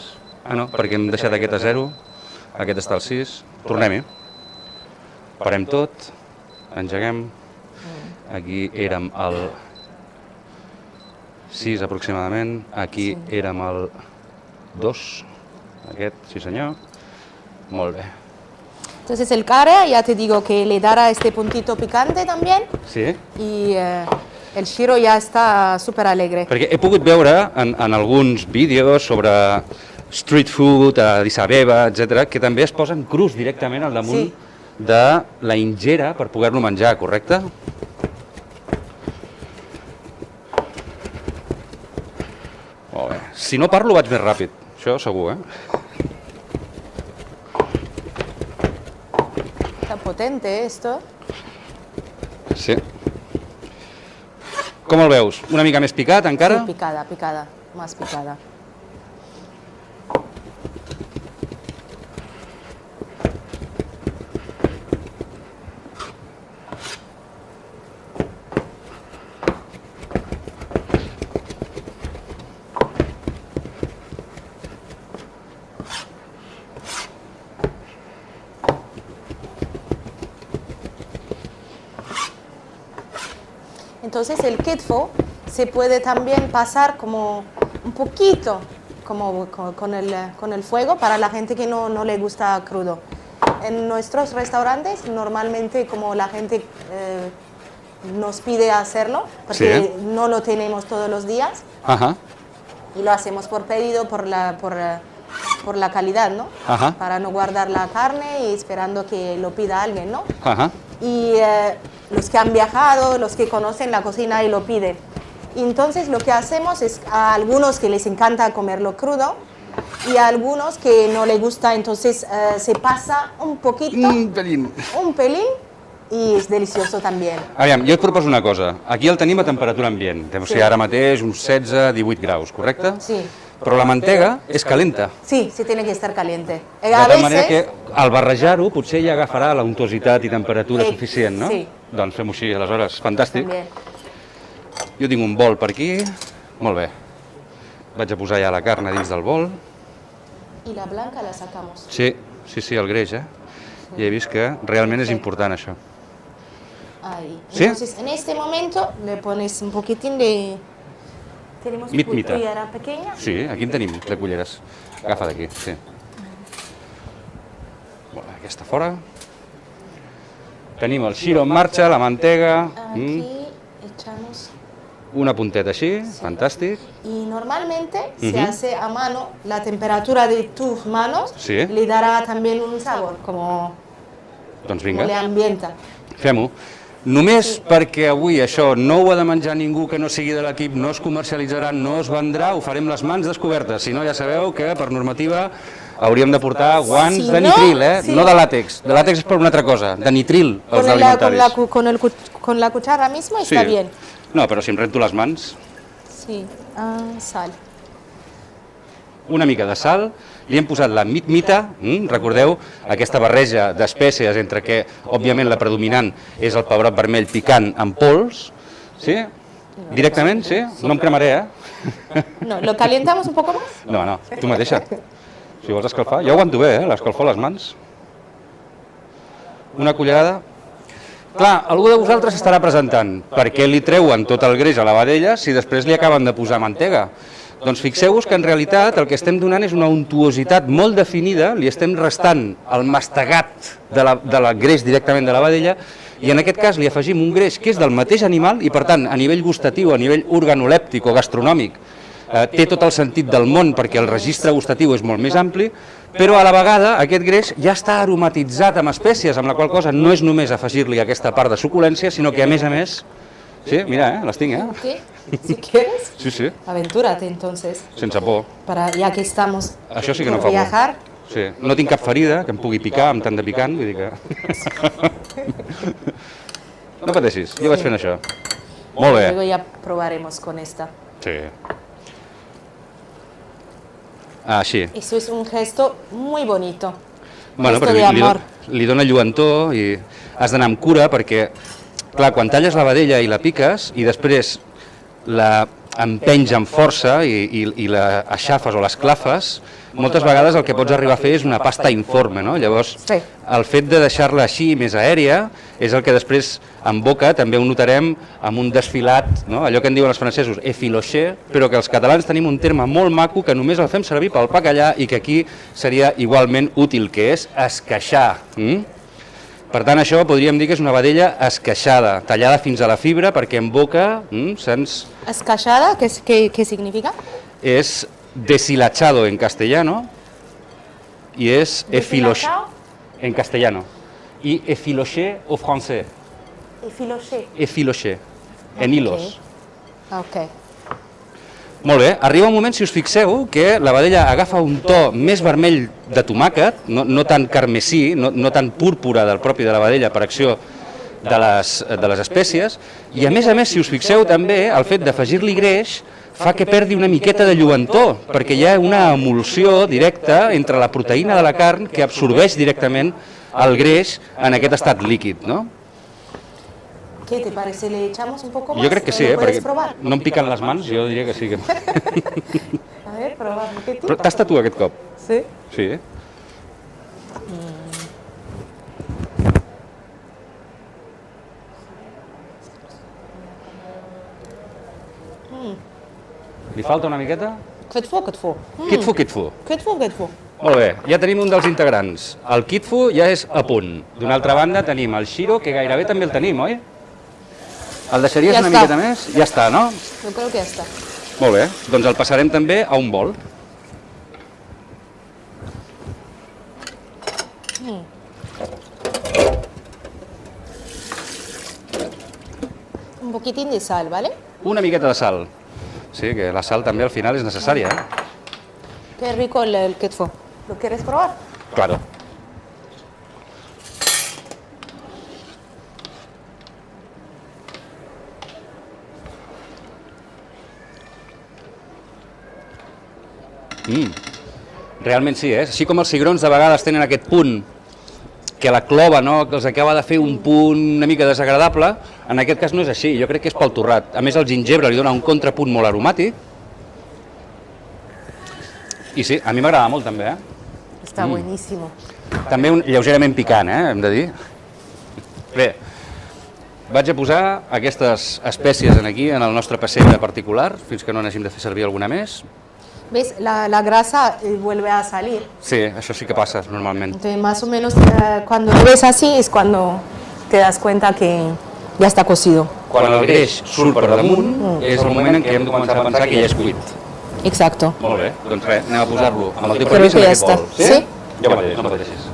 Ah, no, perquè hem deixat aquest a 0, aquest està al 6. Tornem-hi. Parem tot, engeguem. Aquí érem al 6 aproximadament, aquí érem al 2, aquest, sí senyor. Molt bé. Entonces el cara, ya te digo que le dará este puntito picante también. Sí? Y el shiro ya está súper alegre. Perquè he pogut veure en alguns vídeos sobre street food, a Addis Abeba, etc., que també es posen crus directament al damunt de la ingera per poder-lo menjar, correcte? Molt bé. Si no parlo vaig més ràpid, això segur, Está potente esto. Sí. Com el veus? Una mica més picat encara? Sí, picada, picada, más picada. Entonces el ketfo se puede también pasar como un poquito con el fuego para la gente que no le gusta crudo. En nuestros restaurantes normalmente como la gente nos pide hacerlo, porque no lo tenemos todos los días, y lo hacemos por pedido, por la calidad, ¿no? Para no guardar la carne y esperando que lo pida alguien, ¿no? Y los que han viajado, los que conocen la cocina y lo piden. Y entonces lo que hacemos es a algunos que les encanta comerlo crudo y a algunos que no les gusta, entonces se pasa un poquito, un pelín, i és delicioso també. Aviam, jo et proposo una cosa. Aquí el tenim a temperatura ambient. O sigui, ara mateix uns 16-18 graus, correcte? Sí. Però la mantega és calenta. Sí, sí tiene que estar caliente. De tal manera que al barrejar-ho potser ja agafarà la untositat i temperatura suficient, no? Sí. Doncs fem-ho així, aleshores. Fantàstic. També. Jo tinc un bol per aquí. Molt bé. Vaig a posar ja la carn a dins del bol. I la blanca la sacamos. Sí, el greix, Ja he vist que realment és important això. Ahí. ¿Sí? Entonces, en este momento le pones un poquitín de... Tenemos cuchara pequeña. Sí, aquí en tenim, de culleres. Agafa d'aquí, sí. Molt bé, aquesta fora. Tenim el shiro en marxa, la mantega. Aquí echamos... Una punteta així, fantàstic. Y normalmente se hace a mano, la temperatura de tus manos Sí. le dará también un sabor, como Doncs le vinga, ambienta. fem-ho. Només perquè avui això no ho ha de menjar ningú que no sigui de l'equip, no es comercialitzarà, no es vendrà, ho farem les mans descobertes. Si no, ja sabeu que per normativa hauríem de portar guants Si de no, nitril, sí. no de làtex. De làtex és per una altra cosa, de nitril els alimentaris. Con la cuchara mismo está bien. No, però si em rento les mans, Sí, sal. una mica de sal, li hem posat la mitmita, recordeu, aquesta barreja d'espècies entre què, òbviament, la predominant és el pebrot vermell picant en pols, sí? Directament, sí? No em cremaré, No, ¿lo calientamos un poco más? No, tu mateixa. Si vols escalfar, jo aguanto bé, l'escalfor a les mans. Una cullerada. Clar, algú de vosaltres estarà presentant per què li treuen tot el greix a la vedella si després li acaben de posar mantega. Doncs fixeu-vos que en realitat el que estem donant és una untuositat molt definida, li estem restant el mastegat de la greix directament de la vedella i en aquest cas li afegim un greix que és del mateix animal i per tant a nivell gustatiu, a nivell organolèptic o gastronòmic té tot el sentit del món perquè el registre gustatiu és molt més ampli, però a la vegada aquest greix ja està aromatitzat amb espècies, amb la qual cosa no és només afegir-li aquesta part de suculència, sinó que a més... Sí, mira, les tinc, ¿Qué? Si quieres, Sí. aventúrate entonces. Sense por. Ya que estamos Això sí que no por fa por. viajar. Sí. No tinc cap ferida que em pugui picar amb tant de picant, vull dir que... No pateixis, jo vaig fent això. Molt bé. Luego ya probaremos con esta. Sí. Ah, així. Eso es un gesto muy bonito. Bueno, Gesto perquè de amor. li dona lluentor i has d'anar amb cura perquè, clar, quan talles la vedella i la piques i després la empenys amb força i la aixafes o l'esclafes, moltes vegades el que pots arribar a fer és una pasta informe, no? Llavors, Sí. el fet de deixar-la així, més aèria, és el que després en boca també ho notarem amb un desfilat, no? Allò que en diuen els francesos, effiloché, però que els catalans tenim un terme molt maco que només el fem servir pel bacallà i que aquí seria igualment útil, que és esqueixar. Per tant, això podríem dir que és una vedella esqueixada, tallada fins a la fibra, perquè en boca se'ns... Escachada, ¿qué significa? Es deshilachado en castellano y es effiloché ¿Deshilachado? en castellano y effiloché au français. Effiloché. Effiloché, en hilos. Ok. Molt bé, arriba un moment, si us fixeu, que la vedella agafa un to més vermell de tomàquet, no tan carmesí, no tan púrpura del propi de la vedella per acció de les espècies, i a més, si us fixeu també, el fet d'afegir-li greix fa que perdi una miqueta de lluentor, perquè hi ha una emulsió directa entre la proteïna de la carn que absorbeix directament el greix en aquest estat líquid, no? ¿Qué te parece? ¿Le echamos un poco más? Jo crec que sí, ¿Lo puedes perquè probar? no em piquen les mans, jo diria que sí. A ver, probar un poquito. Però tasta tu aquest cop. Sí. Sí. Li falta una miqueta? Kitfu. Kitfu. Kitfu. Molt bé, ja tenim un dels integrants. El kitfu ja és a punt. D'una altra banda tenim el shiro, que gairebé també el tenim, oi? El deixaries Ja una està. miqueta més? Ja està, no? Yo creo que ya está. Molt bé, doncs el passarem també a un bol. Un poquitín de sal, ¿vale? Una miqueta de sal. Sí, que la sal també al final és necessària, eh? Qué rico el kitfu. ¿Lo quieres probar? Claro. Realment sí, Així com els cigrons de vegades tenen aquest punt que la clova, no?, que els acaba de fer un punt una mica desagradable, en aquest cas no és així, jo crec que és pel torrat. A més, el gingebre li dona un contrapunt molt aromàtic. I sí, a mi m'agrada molt també, Está buenísimo. També lleugerament picant, hem de dir. Bé, vaig a posar aquestes espècies aquí en el nostre pessebre particular, fins que no n'hagim de fer servir alguna més. ¿Ves? La grasa vuelve a salir. Sí, això sí que passa normalment. Entonces, más o menos, cuando lo ves así, es cuando te das cuenta que ya está cocido. Quan el greix surt per damunt, és el moment en què hem de començar a pensar que ja és cuit. Exacto. Molt bé, doncs res, anem a posar-lo amb el teu Creo permís que en ja aquest està. bol. Sí? Jo mateix, no pateixis.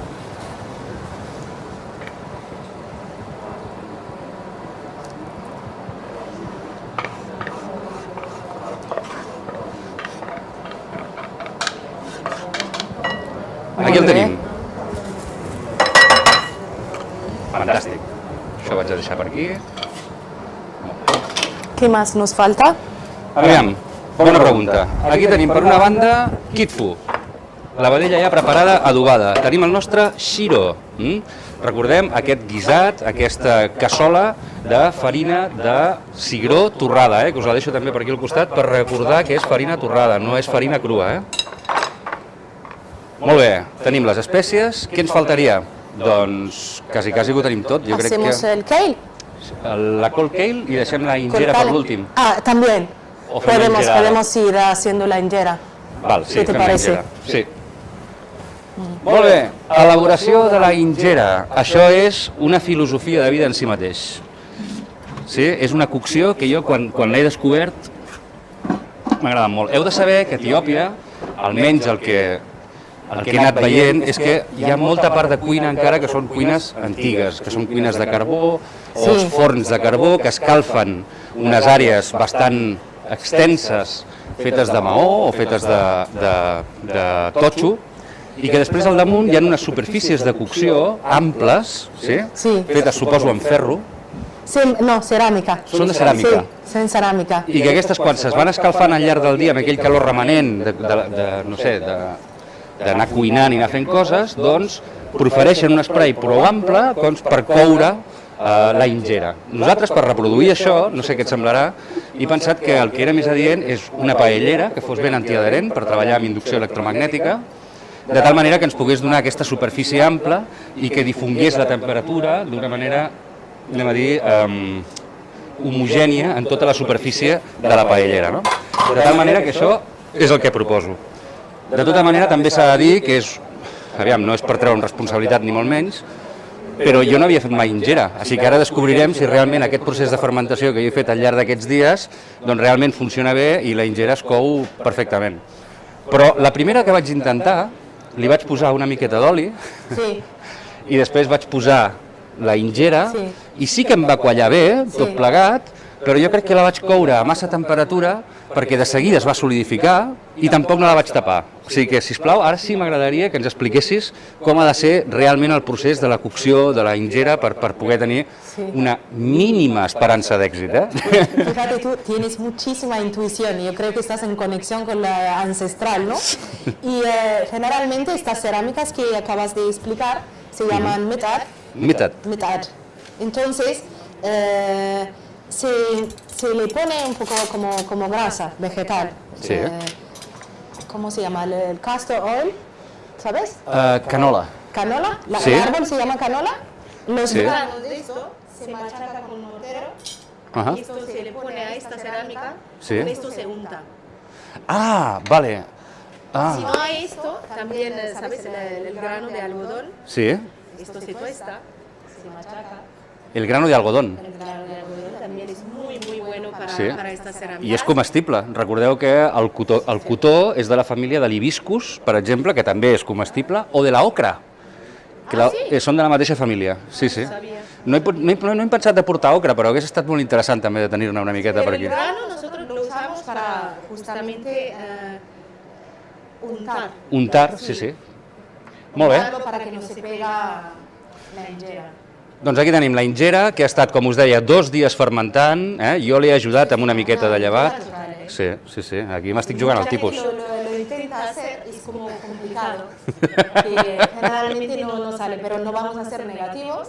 Aquí el Molt bé. tenim. Fantàstic. Això ho vaig a deixar per aquí. ¿Qué más nos falta? Aviam, bona pregunta. Aquí tenim per una banda kitfu, la vedella ja preparada, adobada. Tenim el nostre shiro. Recordem aquest guisat, aquesta cassola de farina de cigró torrada, que us la deixo també per aquí al costat per recordar que és farina torrada, no és farina crua. Molt bé, tenim les espècies. Què ens faltaria? Doncs quasi que ho tenim tot. Jo crec Hacemos que el kale. la col kale i deixem la ingera per l'últim. Ah, también. O fem la ingerada. Podemos ir haciendo la ingera. Val, sí, Què te fem la parece? ingera. Sí. Molt bé, elaboració de la ingera. Això és una filosofia de vida en si mateix. Sí? És una cocció que jo, quan l'he descobert, m'ha agradat molt. Heu de saber que a Etiòpia, almenys el que he anat veient, és que hi ha molta part de cuina encara que són cuines antigues, que són cuines de carbó o forns de carbó que escalfen unes àrees bastant extenses fetes de maó o fetes de totxo, i que després al damunt hi ha unes superfícies de cocció amples, sí? Sí. Fetes, suposo, en ferro, No, ceràmica. Són de ceràmica. Sí, són ceràmica. i que aquestes, quan es van escalfant al llarg del dia amb aquell calor remanent no sé, d'anar cuinant i anar fent coses, doncs profereixen un espai prou ample doncs, per coure la ingera. Nosaltres, per reproduir això, no sé què et semblarà, he pensat que el que era més adient és una paellera que fos ben antiadherent per treballar amb inducció electromagnètica, de tal manera que ens pogués donar aquesta superfície ampla i que difongués la temperatura d'una manera, anem a dir, homogènia en tota la superfície de la paellera. No? De tal manera que això és el que proposo. De tota manera, també s'ha de dir que és, aviam, no és per treure responsabilitat ni molt menys, però jo no havia fet mai ingera, així que ara descobrirem si realment aquest procés de fermentació que jo he fet al llarg d'aquests dies doncs realment funciona bé i la ingera es cou perfectament. Però la primera que vaig intentar, li vaig posar una miqueta d'oli i després vaig posar la ingera i sí que em va quallar bé, tot plegat, però jo crec que la vaig coure a massa temperatura perquè de seguida es va solidificar i tampoc no la vaig tapar. O sigui que, sisplau, ara sí m'agradaria que ens expliquessis com ha de ser realment el procés de la cocció de la ingera per poder tenir una mínima esperanza d'èxit. Fíjate, tú tienes muchísima intuición y yo creo que estás en conexión con la ancestral, ¿no? Y generalmente estas cerámicas que acabas de explicar se llaman metad. Metad. Entonces, se le pone un poco como grasa vegetal. Sí. ¿Cómo se llama? El castor oil, ¿sabes? Canola. ¿Canola? Sí. ¿El árbol se llama canola? Los Sí. granos de esto se machaca con mortero Ajá. y esto se le pone a esta cerámica, Sí. con esto se unta. Ah, vale. Si no hay esto, también, ¿sabes? El grano de algodón, Sí, esto se tuesta, se machaca. el grano de algodón. El grano de algodón también es muy bueno Sí. para esta cerámica. I és comestible. Recordeu que el cotó és de la família de l'hibiscus, per exemple, que també és comestible, o de l'ocra, que són de la mateixa família. Sí, sí. No he pensat de portar ocra, però hagués estat molt interessant també de tenir-ne una miqueta per aquí. El grano nosotros lo usamos para justamente untar. Untar, sí. Molt bé. Untarlo para que no se pega la ingera. Doncs aquí tenim la ingera, que ha estat, com us deia, 2 dies fermentant. Jo l'he ajudat amb una miqueta de llevat. Sí, aquí m'estic jugant al tipus. Lo intenta hacer, es como complicado, que generalmente no sale, pero no vamos a ser negativos.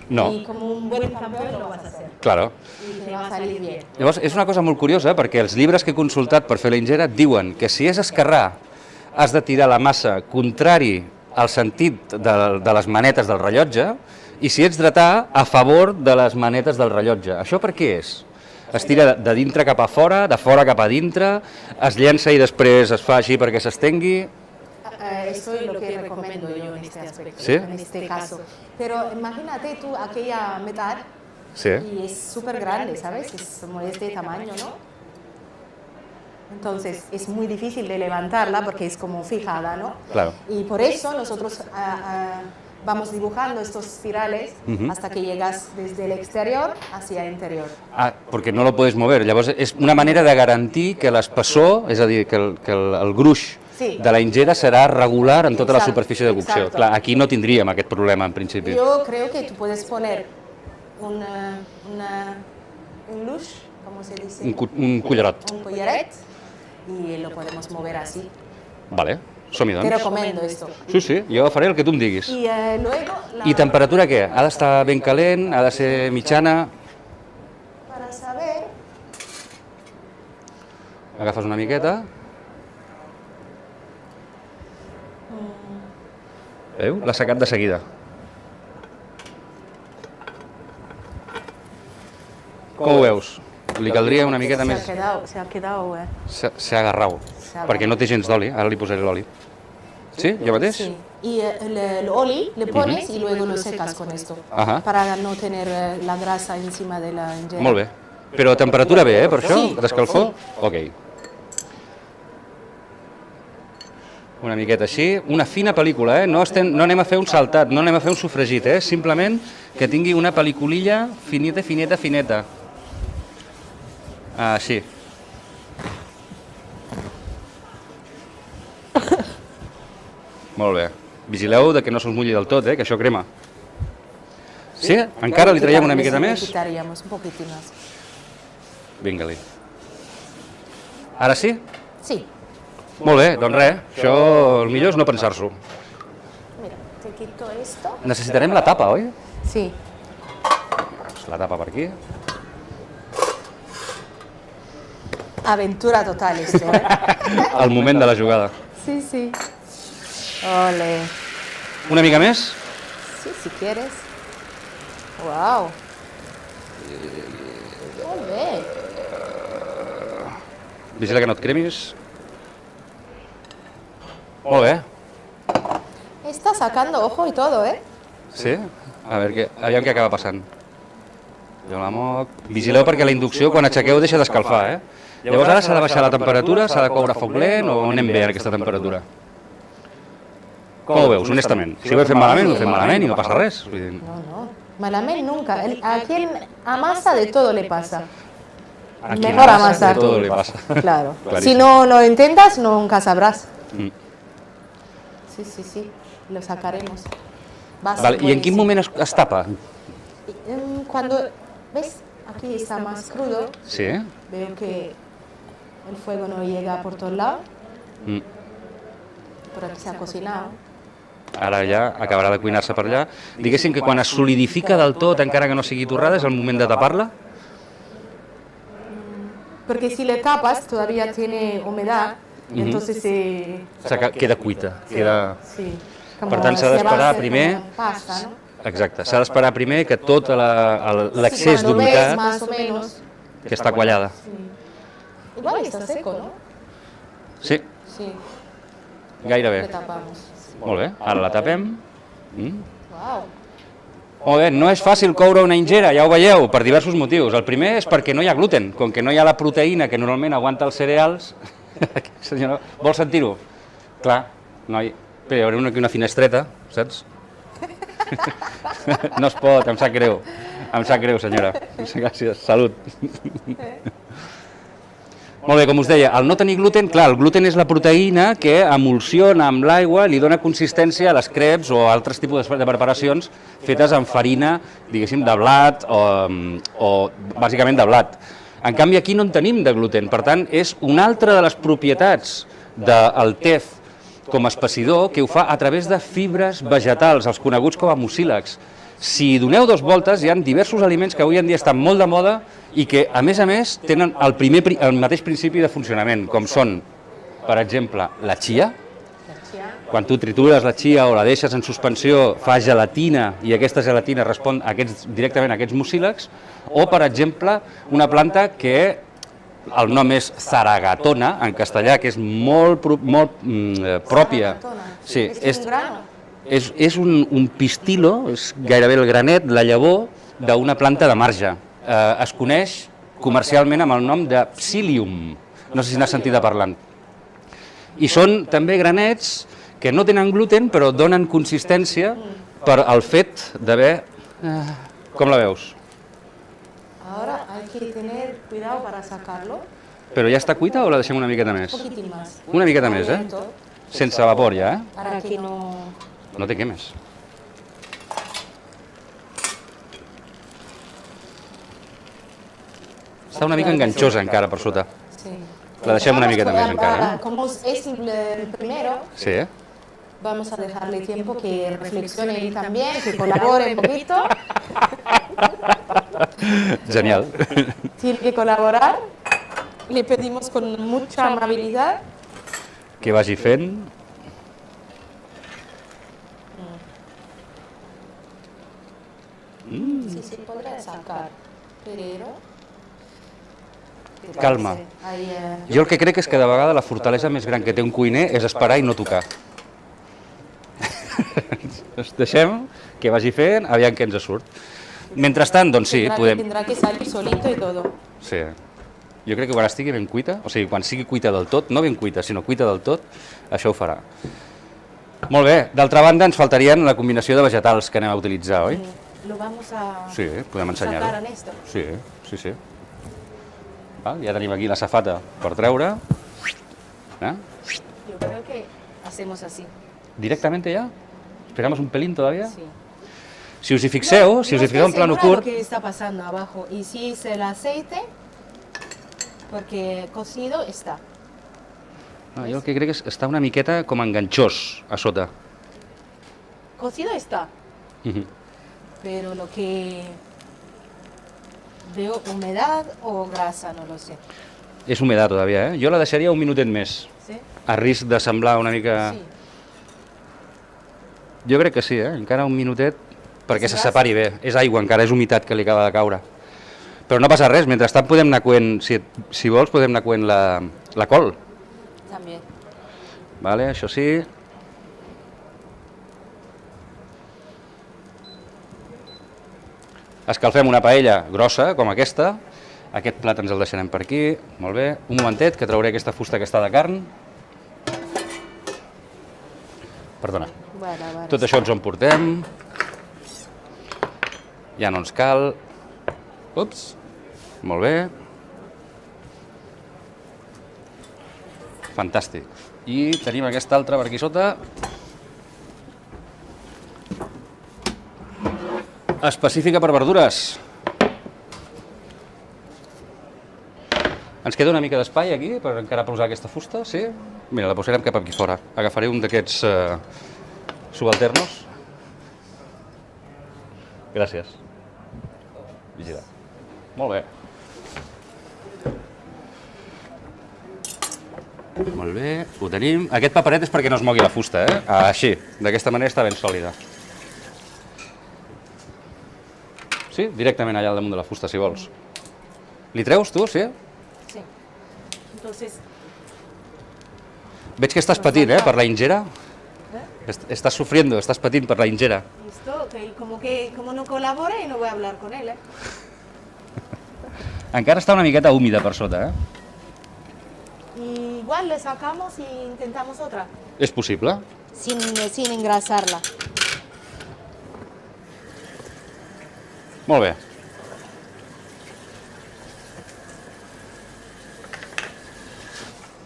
No. Y como un buen campeón lo vas a hacer. Claro. Y te va a salir bien. Llavors, és una cosa molt curiosa, perquè els llibres que he consultat per fer la ingera diuen que si és esquerrà has de tirar la massa contrari al sentit de les manetes del rellotge, i si ets dretà, a favor de les manetes del rellotge. Això per què és? Es tira de dintre cap a fora, de fora cap a dintre, es llença i després es fa així perquè s'estengui. Esto es lo que recomiendo yo en este aspecto, ¿Sí? en este caso. Pero imagínate tú aquella metal Sí. y es súper grande, ¿sabes? Es como de este tamaño, ¿no? Entonces es muy difícil de levantarla porque es como fijada, ¿no? Claro. Y por eso nosotros vamos dibujando estos espirales hasta que llegas desde el exterior hacia el interior. Ah, perquè no lo puedes mover. Llavors, és una manera de garantir que l'espessor, és a dir, que el gruix de la ingera serà regular en tota la superfície de cocció. Clar, aquí no tindríem aquest problema, en principi. Yo creo que tú puedes poner un lush, ¿cómo se dice? Un cullerot. Un collaret y lo podemos mover así. Vale, som-hi, Te doncs. recomiendo esto. Sí, jo faré el que tu em diguis. Y luego... I temperatura què? Ha d'estar ben calent? Ha de ser mitjana? Para saber... Agafes una miqueta. Veu? L'ha secat de seguida. Com ho veus? Li caldria una miqueta més... Se ha quedado... S'ha agarrau, perquè no té gens d'oli. Ara li posaré l'oli. Sí? Jo mateix? Sí. Y el oli le pones y luego lo secas con esto. Ajá. Para no tener la grasa encima de la ingera. Molt bé. Però temperatura bé, per això? Sí. D'escalfor? Ok. Una miqueta així. Una fina pel·lícula, no anem a fer un saltat, no anem a fer un sofregit, simplement que tingui una pel·liculilla fineta. Així. Molt bé. Vigileu de que no se'ls mulli del tot, que això crema. Sí? Encara li traiem una miqueta més? Quitaríamos un poquitín más. Vinga-li. Ara sí? Sí. Molt bé, doncs res, això el millor és no pensar-s'ho. Mira, te quito esto. Necessitarem la tapa, oi? Sí. La tapa per aquí. Aventura total esto, El moment de la jugada. Sí, sí. Ole. Una mica més? Sí, si quieres. Wow. Molt bé. Vigila que no et cremis. Molt bé. Está sacando ojo y todo, ¿eh? Sí? A veure, aviam què acaba passant. Jo la moc... Vigileu perquè la inducció, quan aixequeu, deixa d'escalfar, Llavors ara s'ha de baixar la temperatura, s'ha de coure a foc lent o anem bé a aquesta temperatura? Com ho veus, honestament? Si ho he fet malament, ho he fet malament i no passa res. No, no. Malamente nunca. A quien amasa de todo le pasa. A quien Mejor amasa, amasar. de todo le pasa. Claro. Clarísimo. Si no lo intentas, nunca sabrás. Mm. Sí, sí, sí. Lo sacaremos. Va a ser Vale, I en quin buenísimo. moment es tapa? Cuando, ¿ves? Aquí está más crudo. Sí? Veo que el fuego no llega por todos lados. Mm. Por aquí se ha cocinado. Ara ja acabarà de cuinar-se per allà. Diguéssim que quan es solidifica del tot, encara que no sigui torrada, és el moment de tapar-la? Porque si le tapas, todavía tiene humedad. Entonces Queda cuita. Queda... Sí. Per tant, s'ha d'esperar primer... Pasta, ¿no? Exacte, s'ha d'esperar primer que tot l'excés Cuando ves d'humitat más o menos. que està quallada. Sí. Igual está seco, ¿no? Sí, Sí. gairebé. Le tapamos. Molt bé, ara la tapem. Wow. Molt bé, no és fàcil coure una ingera, ja ho veieu, per diversos motius. El primer és perquè no hi ha gluten, com que no hi ha la proteïna que normalment aguanta els cereals. Senyora, vol sentir-ho? Clar, noi, espera, hi haurà aquí una finestreta, saps? No es pot, em sap greu. Em sap greu, senyora. Gràcies, salut. Molt bé, com us deia, al no tenir gluten, clar, el gluten és la proteïna que emulsiona amb l'aigua, li dona consistència a les crepes o altres tipus de preparacions fetes amb farina, diguéssim, de blat o bàsicament de blat. En canvi, aquí no en tenim de gluten, per tant, és una altra de les propietats del tef com a espessidor que ho fa a través de fibres vegetals, els coneguts com a mucílags. Si doneu dos voltes, hi ha diversos aliments que avui en dia estan molt de moda i que, a més, tenen el mateix principi de funcionament, com són, per exemple, la chia. Quan tu tritures la chia o la deixes en suspensió, fa gelatina i aquesta gelatina respon directament a aquests mucílags, o, per exemple, una planta que el nom és zaragatona, en castellà, que és molt pròpia. Sí, és un pistilo, és gairebé el granet, la llavor d'una planta de marge. Es coneix comercialment amb el nom de psyllium, no sé si n'has sentit parlant. I són també granets que no tenen gluten però donen consistència per al fet d'haver... Com la veus? Ahora hay que tener cuidado para sacarlo. Però ja està cuita o la deixem una miqueta més? Un poquitín más. Una miqueta més, Sense vapor ja, Para que no... No te quemes. Està una mica enganxosa encara per sota. Sí. La deixem una miqueta més encara. Como es el primero, Sí, vamos a dejarle tiempo que reflexione él también, que colabore un poquito. Genial. Tiene que colaborar. Le pedimos con mucha amabilidad. Que vagi fent. Sí, se podrá sacar, pero... Calma. Ahí, Jo el que crec és que de vegades la fortalesa més gran que té un cuiner és esperar i no tocar. Deixem que vagi fent, aviam què ens surt. Mentrestant, doncs sí, podem... Tendrá que salir solito y todo. Sí. Jo crec que quan estigui ben cuita, o sigui, quan sigui cuita del tot, no ben cuita, sinó cuita del tot, això ho farà. Molt bé, d'altra banda ens faltarien la combinació de vegetals que anem a utilitzar, oi? Lo vamos a Sí, podem ensenyar-ho. sacar en esto. Sí, sí, sí. Val, ja tenim aquí la safata per treure. Yo creo que hacemos así. ¿Directamente ya? ¿Esperamos un pelín todavía? Sí. Si us hi fixeu, si us hi fixeu en plano curt... Lo que está pasando abajo. Y si es el aceite, porque cocido está. No, jo el que crec és està una miqueta com enganxós a sota. Cocido está. Pero lo que veo, humedad o grasa, no lo sé. És humedad todavía, Jo la deixaria un minutet més, ¿Sí? a risc de semblar una mica... Sí. Jo crec que sí, encara un minutet perquè És se gas? separi bé. És aigua, encara és humitat que li acaba de caure. Però no passa res, mentrestant podem anar coent, si vols, podem anar coent la col. También. Vale, això sí. Escalfem una paella grossa, com aquesta. Aquest plat ens el deixarem per aquí. Molt bé. Un momentet, que trauré aquesta fusta que està de carn. Perdona. Bueno, Tot això ens ho emportem. Ja no ens cal. Ups. Molt bé. Fantàstic. I tenim aquesta altra per aquí sota. Específica per verdures. Ens queda una mica d'espai aquí per encara posar aquesta fusta, sí? Mira, la posarem cap aquí fora. Agafaré un d'aquests subalternos. Gràcies. Vigila. Molt bé. Molt bé, ho tenim. Aquest paperet és perquè no es mogui la fusta, Així, d'aquesta manera està ben sòlida. Sí, directament allà al damunt de la fusta, si vols. Li treus, tu, sí? Sí. Entonces, Veig que estàs patint, per la ingera. Estàs sufriendo, estàs patint per la ingera. listo, ok. Como no colabora y no voy a hablar con él, Encara està una miqueta húmida per sota, Y igual le sacamos y intentamos otra. És possible. Sin engrasarla. Molt bé.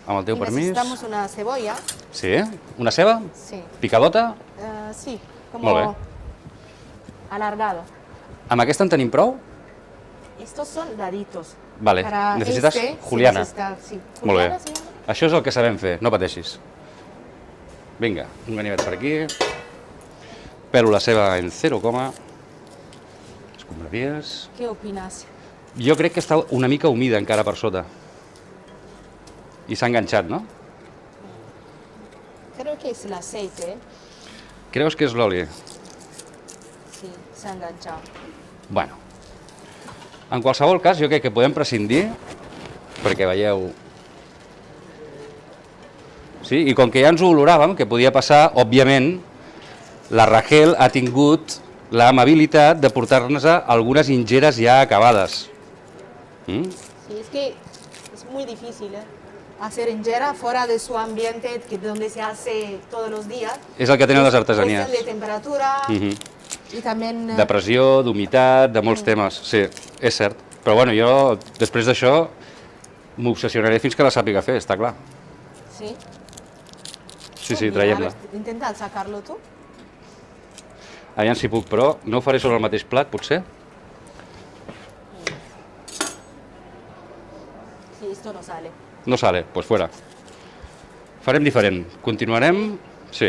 Amb el teu Y permís. necesitamos una cebolla. Sí? Una ceba? Sí. Picadota? Sí, Molt bé. como alargado. Amb aquesta en tenim prou? Estos son daditos. Vale. Para Necessites este, juliana. Sí. Molt bé. Juliana se llama. Això és el que sabem fer, no pateixis. Vinga, un ganivet per aquí. Pelo la ceba en 0, escombraries. ¿Qué opinas? Jo crec que està una mica humida encara per sota. I s'ha enganxat, no? Creo que es el aceite. Creus que és l'oli? Sí, se ha enganchado. Bueno, en qualsevol cas, jo crec que podem prescindir, perquè veieu... Sí, i com que ja ens ho oloràvem, que podia passar, òbviament, la Rachel ha tingut l'amabilitat de portar-nos algunes ingeres ja acabades. Sí, es que es muy difícil, hacer injera fuera de su ambiente, donde se hace todos los días. És el que tenen les artesanies. Cuestión de temperatura y también... De pressió, d'humitat, de molts temes. Sí, és cert. Però bueno, jo, després d'això, m'obsessionaré fins que la sàpiga fer, està clar. Sí. Sí, traiem-la. Intenta sacarlo tú. Aviam si puc, però no ho faré sobre el mateix plat, potser? Sí, esto no sale. No sale, pues fuera. Farem diferent. Continuarem... Sí,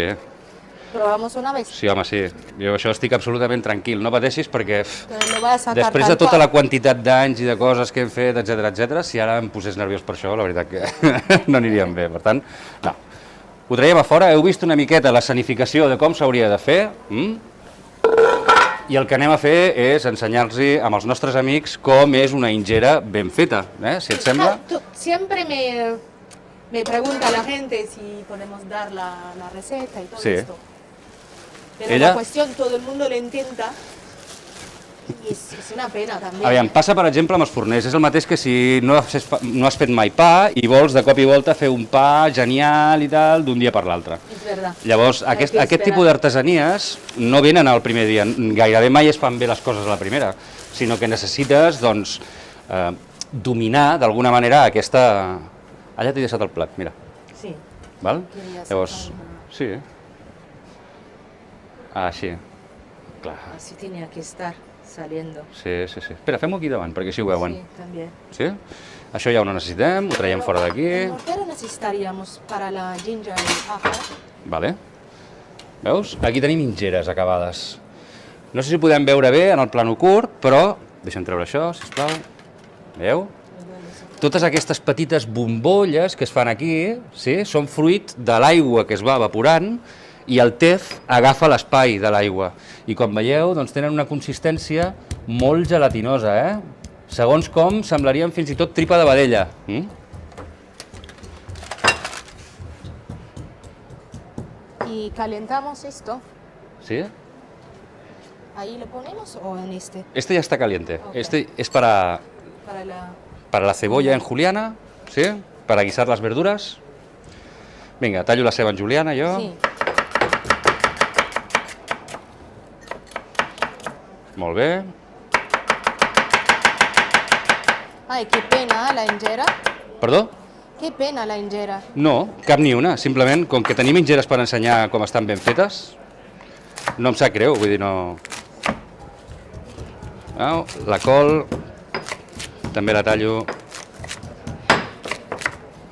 Probamos una vez. sí, home, sí. Jo això estic absolutament tranquil. No pateixis perquè Pero lo voy a sacar després tal de tota cual. la quantitat d'anys i de coses que hem fet, etc, si ara em posés nerviós per això, la veritat que no aniríem bé. Per tant, no. Ho traiem a fora. Heu vist una miqueta l'escenificació de com s'hauria de fer? I el que anem a fer és ensenyar-los amb els nostres amics com és una ingera ben feta, si et sembla. Siempre me pregunta la gente si podemos dar la receta y todo Sí. esto. Pero Ella- la cuestión, todo el mundo lo intenta y es una pena también. Aviam, passa per exemple amb els forners, és el mateix que si no has fet mai pa i vols de cop i volta fer un pa genial i tal d'un dia per l'altre. Es verdad. Llavors, Hay que aquest esperar. tipus d'artesanies no venen al primer dia, gairebé mai es fan bé les coses a la primera, sinó que necessites, doncs, dominar d'alguna manera aquesta... Allà t'he deixat el plat, mira. Sí. Val? Quería sacar Llavors, una. sí. Així. Clar. Así tenía que estar saliendo. Sí, sí, sí. Espera, fem-ho aquí davant, perquè així ho veuen. Sí, también. Sí? Això ja ho no necessitem, ho traiem fora d'aquí. El mortero necesitaríamos para la ginger y ajo. Vale. Veus? Aquí tenim ingeres acabades. No sé si podem veure bé en el plano curt, però... Deixa'm treure això, sisplau. Veieu? Totes aquestes petites bombolles que es fan aquí, sí, són fruit de l'aigua que es va evaporant i el tef agafa l'espai de l'aigua. I com veieu, doncs tenen una consistència molt gelatinosa, eh? Segons com, semblarien fins i tot tripa de vedella. Y calentamos esto. ¿Sí? ¿Ahí lo ponemos o en este? Este ya está caliente. Ok. Este es para la cebolla en juliana, ¿sí? Para guisar las verduras. Vinga, tallo la ceba en juliana, jo. Sí. Molt bé. Ay, qué pena la injera. Perdó? Qué pena la injera. No, cap ni una. Simplement, com que tenim ingeres per ensenyar com estan ben fetes, no em sap greu, vull dir, no... No, la col també la tallo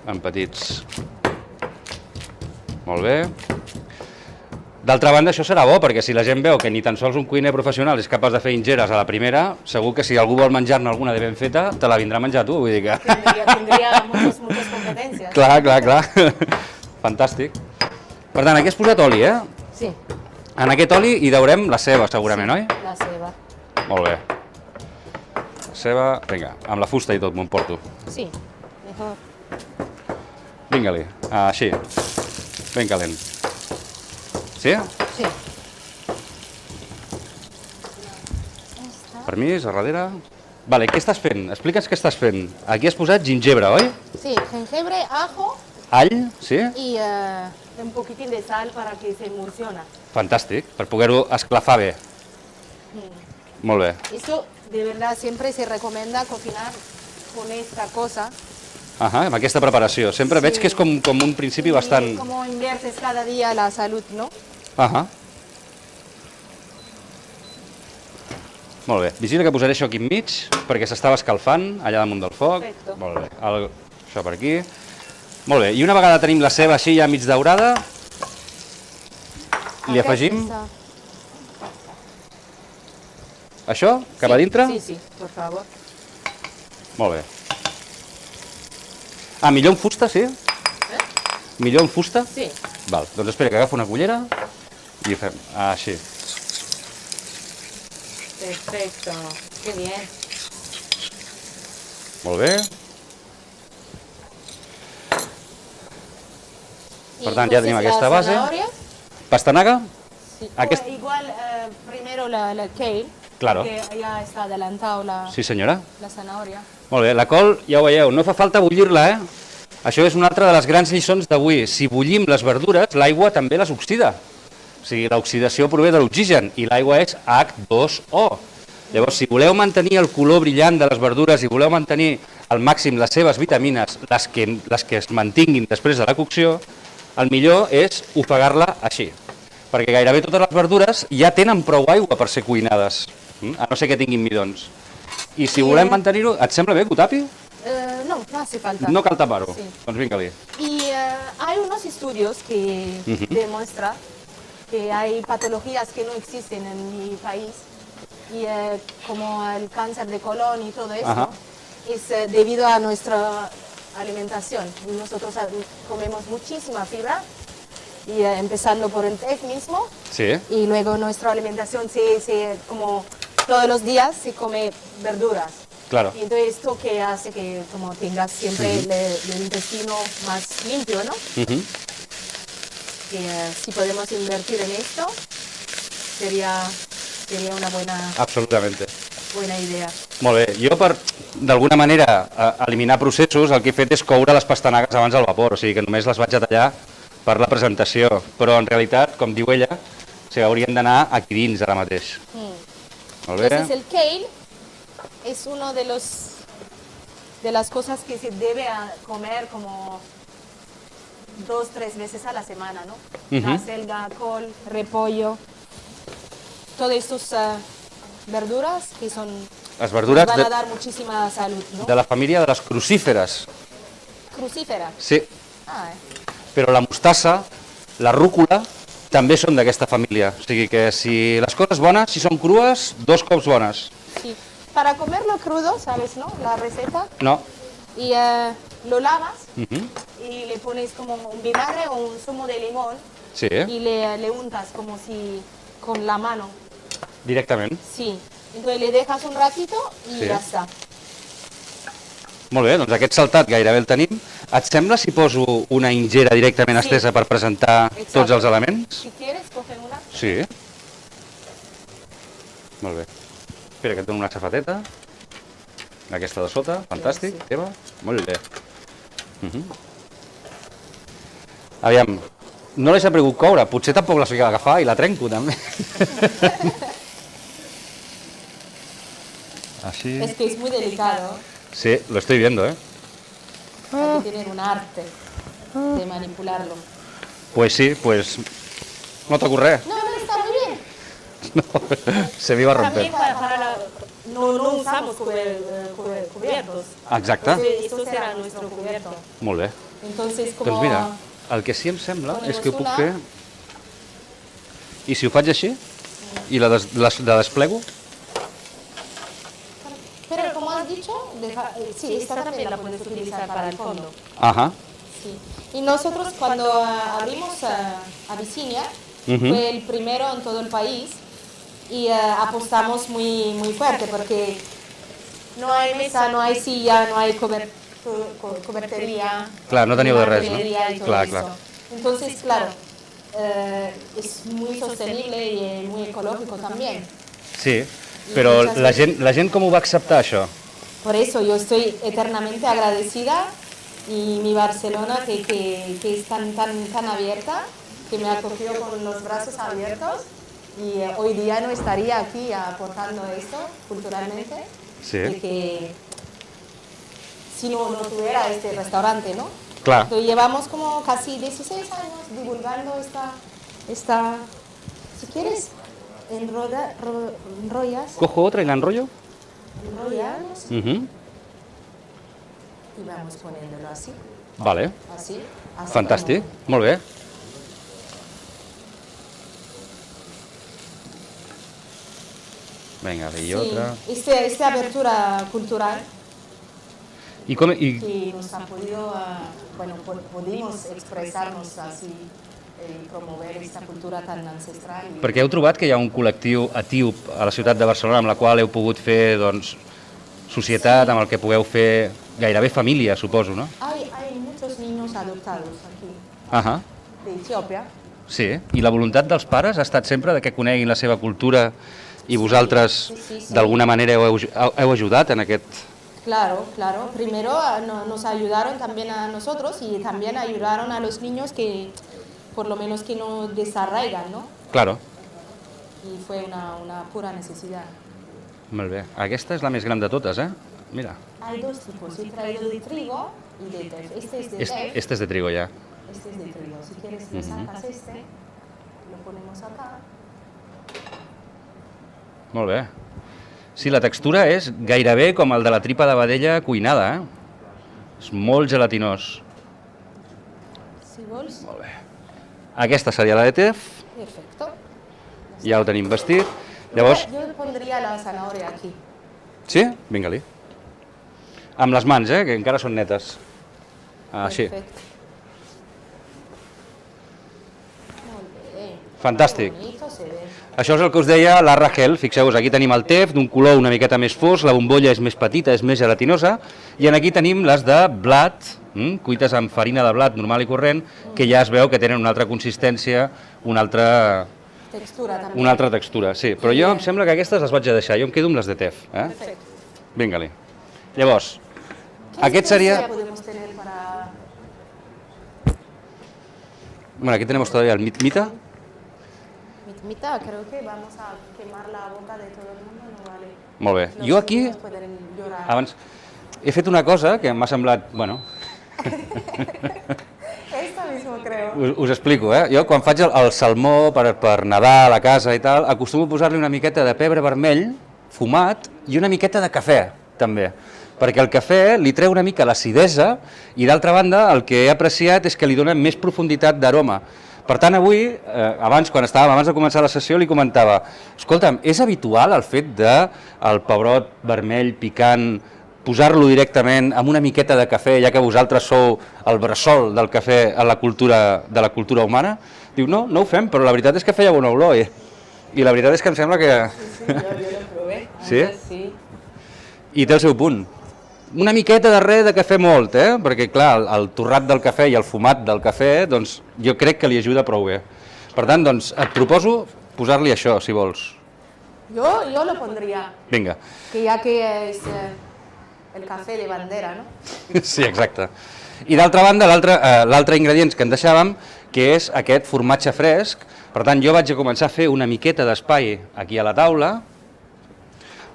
en petits. Molt bé. D'altra banda, això serà bo, perquè si la gent veu que ni tan sols un cuiner professional és capaç de fer ingeres a la primera, segur que si algú vol menjar-ne alguna de ben feta, te la vindrà a menjar tu, vull dir que... Tendría muchas competencias. Clar, clar, clar. Fantàstic. Per tant, aquí has posat oli, eh? Sí, En aquest oli hi daurem la ceba, segurament, oi? la ceba. Molt bé. La ceba, vinga, amb la fusta i tot m'ho emporto. Sí, mejor. Vinga-li, així, ben calent. Sí? Sí. Permís, a darrere. Vale, què estàs fent? Explica'ns què estàs fent. Aquí has posat gingebre, oi? Sí, jengibre, ajo All, sí? y un poquitín de sal para que se emulsiona. Fantàstic, per poder-ho esclafar bé. Molt bé. Esto de verdad siempre se recomienda cocinar con esta cosa. Amb aquesta preparació. Sempre veig que és com un principi bastant... Y como inviertes cada día la salud, ¿no? Molt bé. Vigila que posaré això aquí enmig, perquè s'estava escalfant allà damunt del foc. Perfecto. Molt bé. Això per aquí. Molt bé. I una vegada tenim la ceba així ja mig daurada, li afegim això, cap a dintre? Sí, sí, por favor. Molt bé. Millor en fusta, sí? Millor en fusta? Sí. Val, doncs espera que agafo una cullera i ho fem així. Perfecto. Qué bien. Molt bé. Per tant, ja tenim aquesta base. Zanahoria. Pastanaga? Sí. Aquest- Igual primero la kale. Claro. Que ya está adelantado la Sí, senyora. zanahoria. Molt bé, la col, ja ho veieu, no fa falta bullir-la, eh? Això és una altra de les grans lliçons d'avui. Si bullim les verdures, l'aigua també les oxida. O sigui, l'oxidació prové de l'oxigen i l'aigua és H2O. Llavors, si voleu mantenir el color brillant de les verdures i voleu mantenir al màxim les seves vitamines, les que es mantinguin després de la cocció, el millor és ofegar-la així. Perquè gairebé totes les verdures ja tenen prou aigua per ser cuinades, a no ser que tinguin midons. I si volem mantenir-ho, et sembla bé que ho tapi? No, no hace falta. No cal tapar-ho. Sí. Doncs vinga-li. Y hay unos estudios que demuestran que hay patologías que no existen en mi país, y como el cáncer de colon y todo eso, Ajá. es debido a nuestra alimentación. Nosotros comemos muchísima fibra, y empezando por el TEF mismo, Sí. y luego nuestra alimentación como todos los días se come verduras. Claro. Y entonces esto que hace que como tengas siempre el intestino más limpio, ¿no? Que si podemos invertir en esto, sería una Absolutamente. buena idea. Molt bé. Jo, per d'alguna manera eliminar processos, el que he fet és coure les pastanagues abans al vapor, o sigui que només les vaig a tallar per la presentació. Però en realitat, com diu ella, haurien d'anar aquí dins ara mateix. Molt bé. Entonces el kale es uno de las cosas que se debe comer como 2-3 veces a la semana, ¿no? La selga, col, repollo, todas estas verduras que son, Les verdures nos van a dar muchísima salud, ¿no? de la família de les crucíferes. Crucífera. Sí, Ah, però la mostassa, la rúcula, també són d'aquesta família. O sigui que si les coses bones, si són crues, 2 cops bones. sí. Para comerlo crudo, ¿sabes, no? La receta. No? Y lo lavas Mhm. y le pones como un vinagre o un zumo de limón Sí, y le untas como si con la mano. directament. Sí. Entonces le dejas un ratito y Sí. ya está. Molt bé, doncs aquest saltat gairebé el tenim. Et sembla si poso una ingera directament Sí. estesa per presentar Exacto. tots els elements? Si quieres, coge una. Sí. Molt bé. Espera, que et dono una xafateta. Aquesta de sota, fantàstic. Sí. Teva? Molt bé. Aviam, no l'he sabut coure, potser tampoc la sé agafar i la trenco també. Així. Es que es muy delicado. Sí, lo estoy viendo, ¿eh? Hay que tener un arte de manipularlo. Pues sí, pues no toco res. No, no, está muy bien. Se me iba a También romper. no usamos cubiertos. Exacte. Esto será nuestro cubierto. Molt bé. Entonces, como... Doncs mira, el que sí em sembla és que ho puc Ponemos fer... I si ho faig així? I la desplego? Pero como has dicho, sí, esta también la puedes utilizar para el fondo. Ajá. Sí. Y nosotros cuando abrimos Abyssinia, fue el primero en todo el país y apostamos muy fuerte porque no hay mesa, no hay silla, no hay cobertería. Clar, no teníeu de res, no? papelería y todo Clar, eso. clar. Entonces, claro, es muy sostenible y muy ecológico también. Sí, però la gent com ho va acceptar, això? Por eso yo estoy eternamente agradecida y mi Barcelona que es tan abierta, que me acogió con los brazos abiertos y hoy día no estaría aquí aportando esto culturalmente, Sí. que si no tuviera este restaurante, ¿no? Clar. Entonces, llevamos como casi 16 años divulgando esta si quieres, enrollas, Cojo otra y la enrollo. enrollamos Mhm. y vamos poniéndolo así, Vale, así. fantàstic, molt bé. Vinga, i Sí, otra. esta apertura cultural I que nos ha podido, pudimos expresarnos así y promover esta cultura tan ancestral. perquè heu trobat que hi ha un col·lectiu etíop a la ciutat de Barcelona amb la qual heu pogut fer, doncs, societat, amb el que pugueu fer gairebé família, suposo, no? Hay muchos niños adoptados aquí, Ahà, de Etiopía. sí. I la voluntat dels pares ha estat sempre de que coneguin la seva cultura i vosaltres, sí. d'alguna manera, heu ajudat en aquest... Claro, claro. Primero nos ayudaron también a nosotros y también ayudaron a los niños que, por lo menos que no desarraigan, ¿no? Claro. Y fue una pura necesidad. Molt bé. Aquesta és la més gran de totes, eh? Mira. Hay dos tipos, he traído de trigo y de tef. Este es de tef, Este és de trigo, ja. este es de trigo. Si quieres le sacas este, lo ponemos acá. Molt bé. Sí, la textura és gairebé com el de la tripa de vedella cuinada, eh? És molt gelatinós. Si vols, Molt bé. Aquesta seria la de tef, perfecto. ja ho tenim vestit. Llavors, Yo pondría la zanahoria aquí. sí? Vinga-li. Amb les mans, que encara són netes. Així. Perfecto. Molt bé. Fantàstic. Bonito se ve. Això és el que us deia la Rachel. Fixeu-vos, aquí tenim el tef, d'un color una miqueta més fosc, la bombolla és més petita, és més gelatinosa, i aquí tenim les de blat, cuites amb farina de blat normal i corrent, que ja es veu que tenen una altra consistència, una altra textura, sí. Però jo em sembla que aquestes les vaig a deixar, jo em quedo amb les de tef. Perfecto. Vinga-li. Llavors, ¿Qué aquest seria... especia podemos tener para...? Bueno, aquí tenemos todavía el mitmita. Mitmita, creo que vamos a quemar la boca de todo el mundo, no vale. Molt bé. Los Jo aquí, niños pueden llorar. abans, he fet una cosa que m'ha semblat, bueno... Está mismo, creo. Us explico, Jo quan faig el salmó per Nadal a casa i tal, acostumo a posar-li una miqueta de pebre vermell, fumat, i una miqueta de cafè, també. Perquè el cafè li treu una mica l'acidesa i, d'altra banda, el que he apreciat és que li dona més profunditat d'aroma. Per tant, avui, abans de començar la sessió, li comentava: escolta'm, és habitual el fet del pebrot vermell picant, posar-lo directament amb una miqueta de cafè, ja que vosaltres sou el bressol del cafè de la cultura humana? Diu, no ho fem, però la veritat és que feia bona olor, i la veritat és que em sembla que... Sí, jo lo prové. Sí? Sí. I té el seu punt. Una miqueta de res de cafè molt, perquè clar, el torrat del cafè i el fumat del cafè, doncs jo crec que li ajuda prou bé. Per tant, doncs et proposo posar-li això, si vols. Yo lo pondría. Vinga. Que ya que es el café de bandera, ¿no? Sí, exacte. I d'altra banda, l'altre ingredient que en deixàvem, que és aquest formatge fresc. Per tant, jo vaig a començar a fer una miqueta d'espai aquí a la taula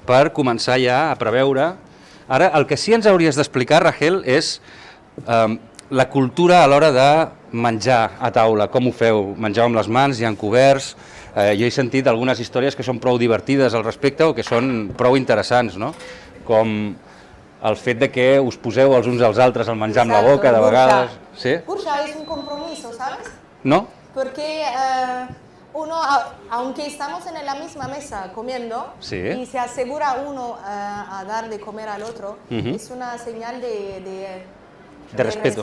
per començar ja a preveure. Ara, el que sí ens hauries d'explicar, Rachel, és la cultura a l'hora de menjar a taula. Com ho feu? Menjeu amb les mans, hi ha coberts? Jo he sentit algunes històries que són prou divertides al respecte o que són prou interessants, no? Com el fet de que us poseu els uns als altres al menjar amb la boca, de vegades. ¿Sí? Bursa es un compromiso, ¿sabes? ¿No? Porque uno, aunque estamos en la misma mesa comiendo, Sí. y se asegura uno a dar de comer al otro, es una señal de respeto.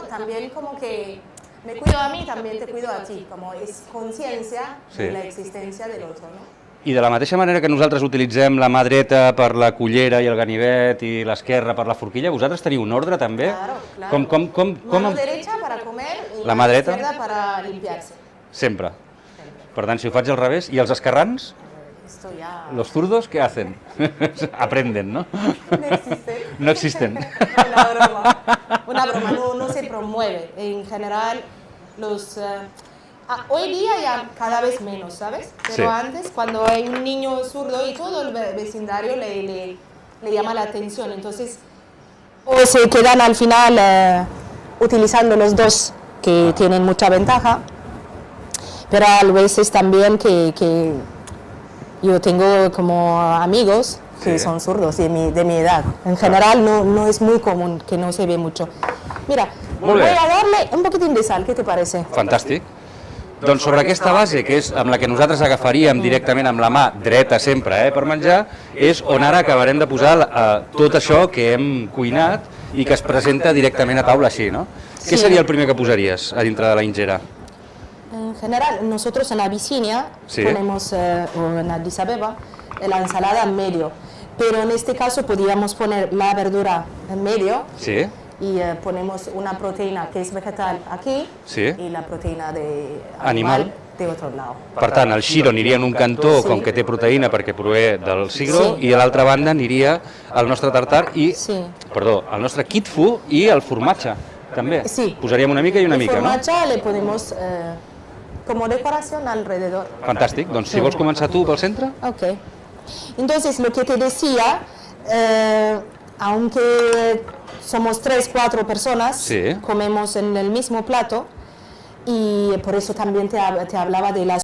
También como que me cuido a mí, también te cuido a ti, como es conciencia Sí. de la existencia del otro, ¿no? I de la mateixa manera que nosaltres utilitzem la mà dreta per la cullera i el ganivet i l'esquerra per la forquilla, vosaltres teniu un ordre també? Claro, claro. Mano derecha para comer y La mà dreta? izquierda para limpiarse. Sempre. Per tant, si ho faig al revés, i els esquerrans? Esto ya Los zurdos, ¿qué hacen? Aprenden, ¿no? no existe. No existen. Una broma, no se promueve. En general, hoy día ya cada vez menos, ¿sabes? Pero Sí. antes, cuando hay un niño zurdo y todo el vecindario le llama la atención, entonces o se quedan al final utilizando los dos que tienen mucha ventaja, pero a veces también que yo tengo como amigos que Sí. son zurdos de mi edad. En general no es muy común, que no se ve mucho. Mira, Molt voy bé. a darle un poquitín de sal, ¿qué te parece? Fantàstic. Doncs sobre aquesta base, que és amb la que nosaltres agafaríem directament amb la mà dreta sempre per menjar, és on ara acabarem de posar tot això que hem cuinat i que es presenta directament a taula així, no? Sí. Què seria el primer que posaries a dintre de la ingera? En general, nosotros en Abisinia Sí. ponemos, o en Addis Abeba, la ensalada en medio. Pero en este caso podríamos poner la verdura en medio Sí? y ponemos una proteína que es vegetal aquí Sí. y la proteína de Animal. animal de otro lado. Per tant, el xiro aniria en un cantó, Sí. com que té proteïna perquè prové del sigro, Sí. i a l'altra banda aniria el nostre tartar i, Sí. perdó, el nostre kitfu i el formatge, també. Sí. Posaríem una mica i una El mica, no? formatge le ponemos como decoración alrededor. Fantàstic. Doncs si vols començar tu pel centre? Ok. Entonces, lo que te decía, aunque somos 3, 4 personas, Sí. comemos en el mismo plato, y por eso también te hablaba de las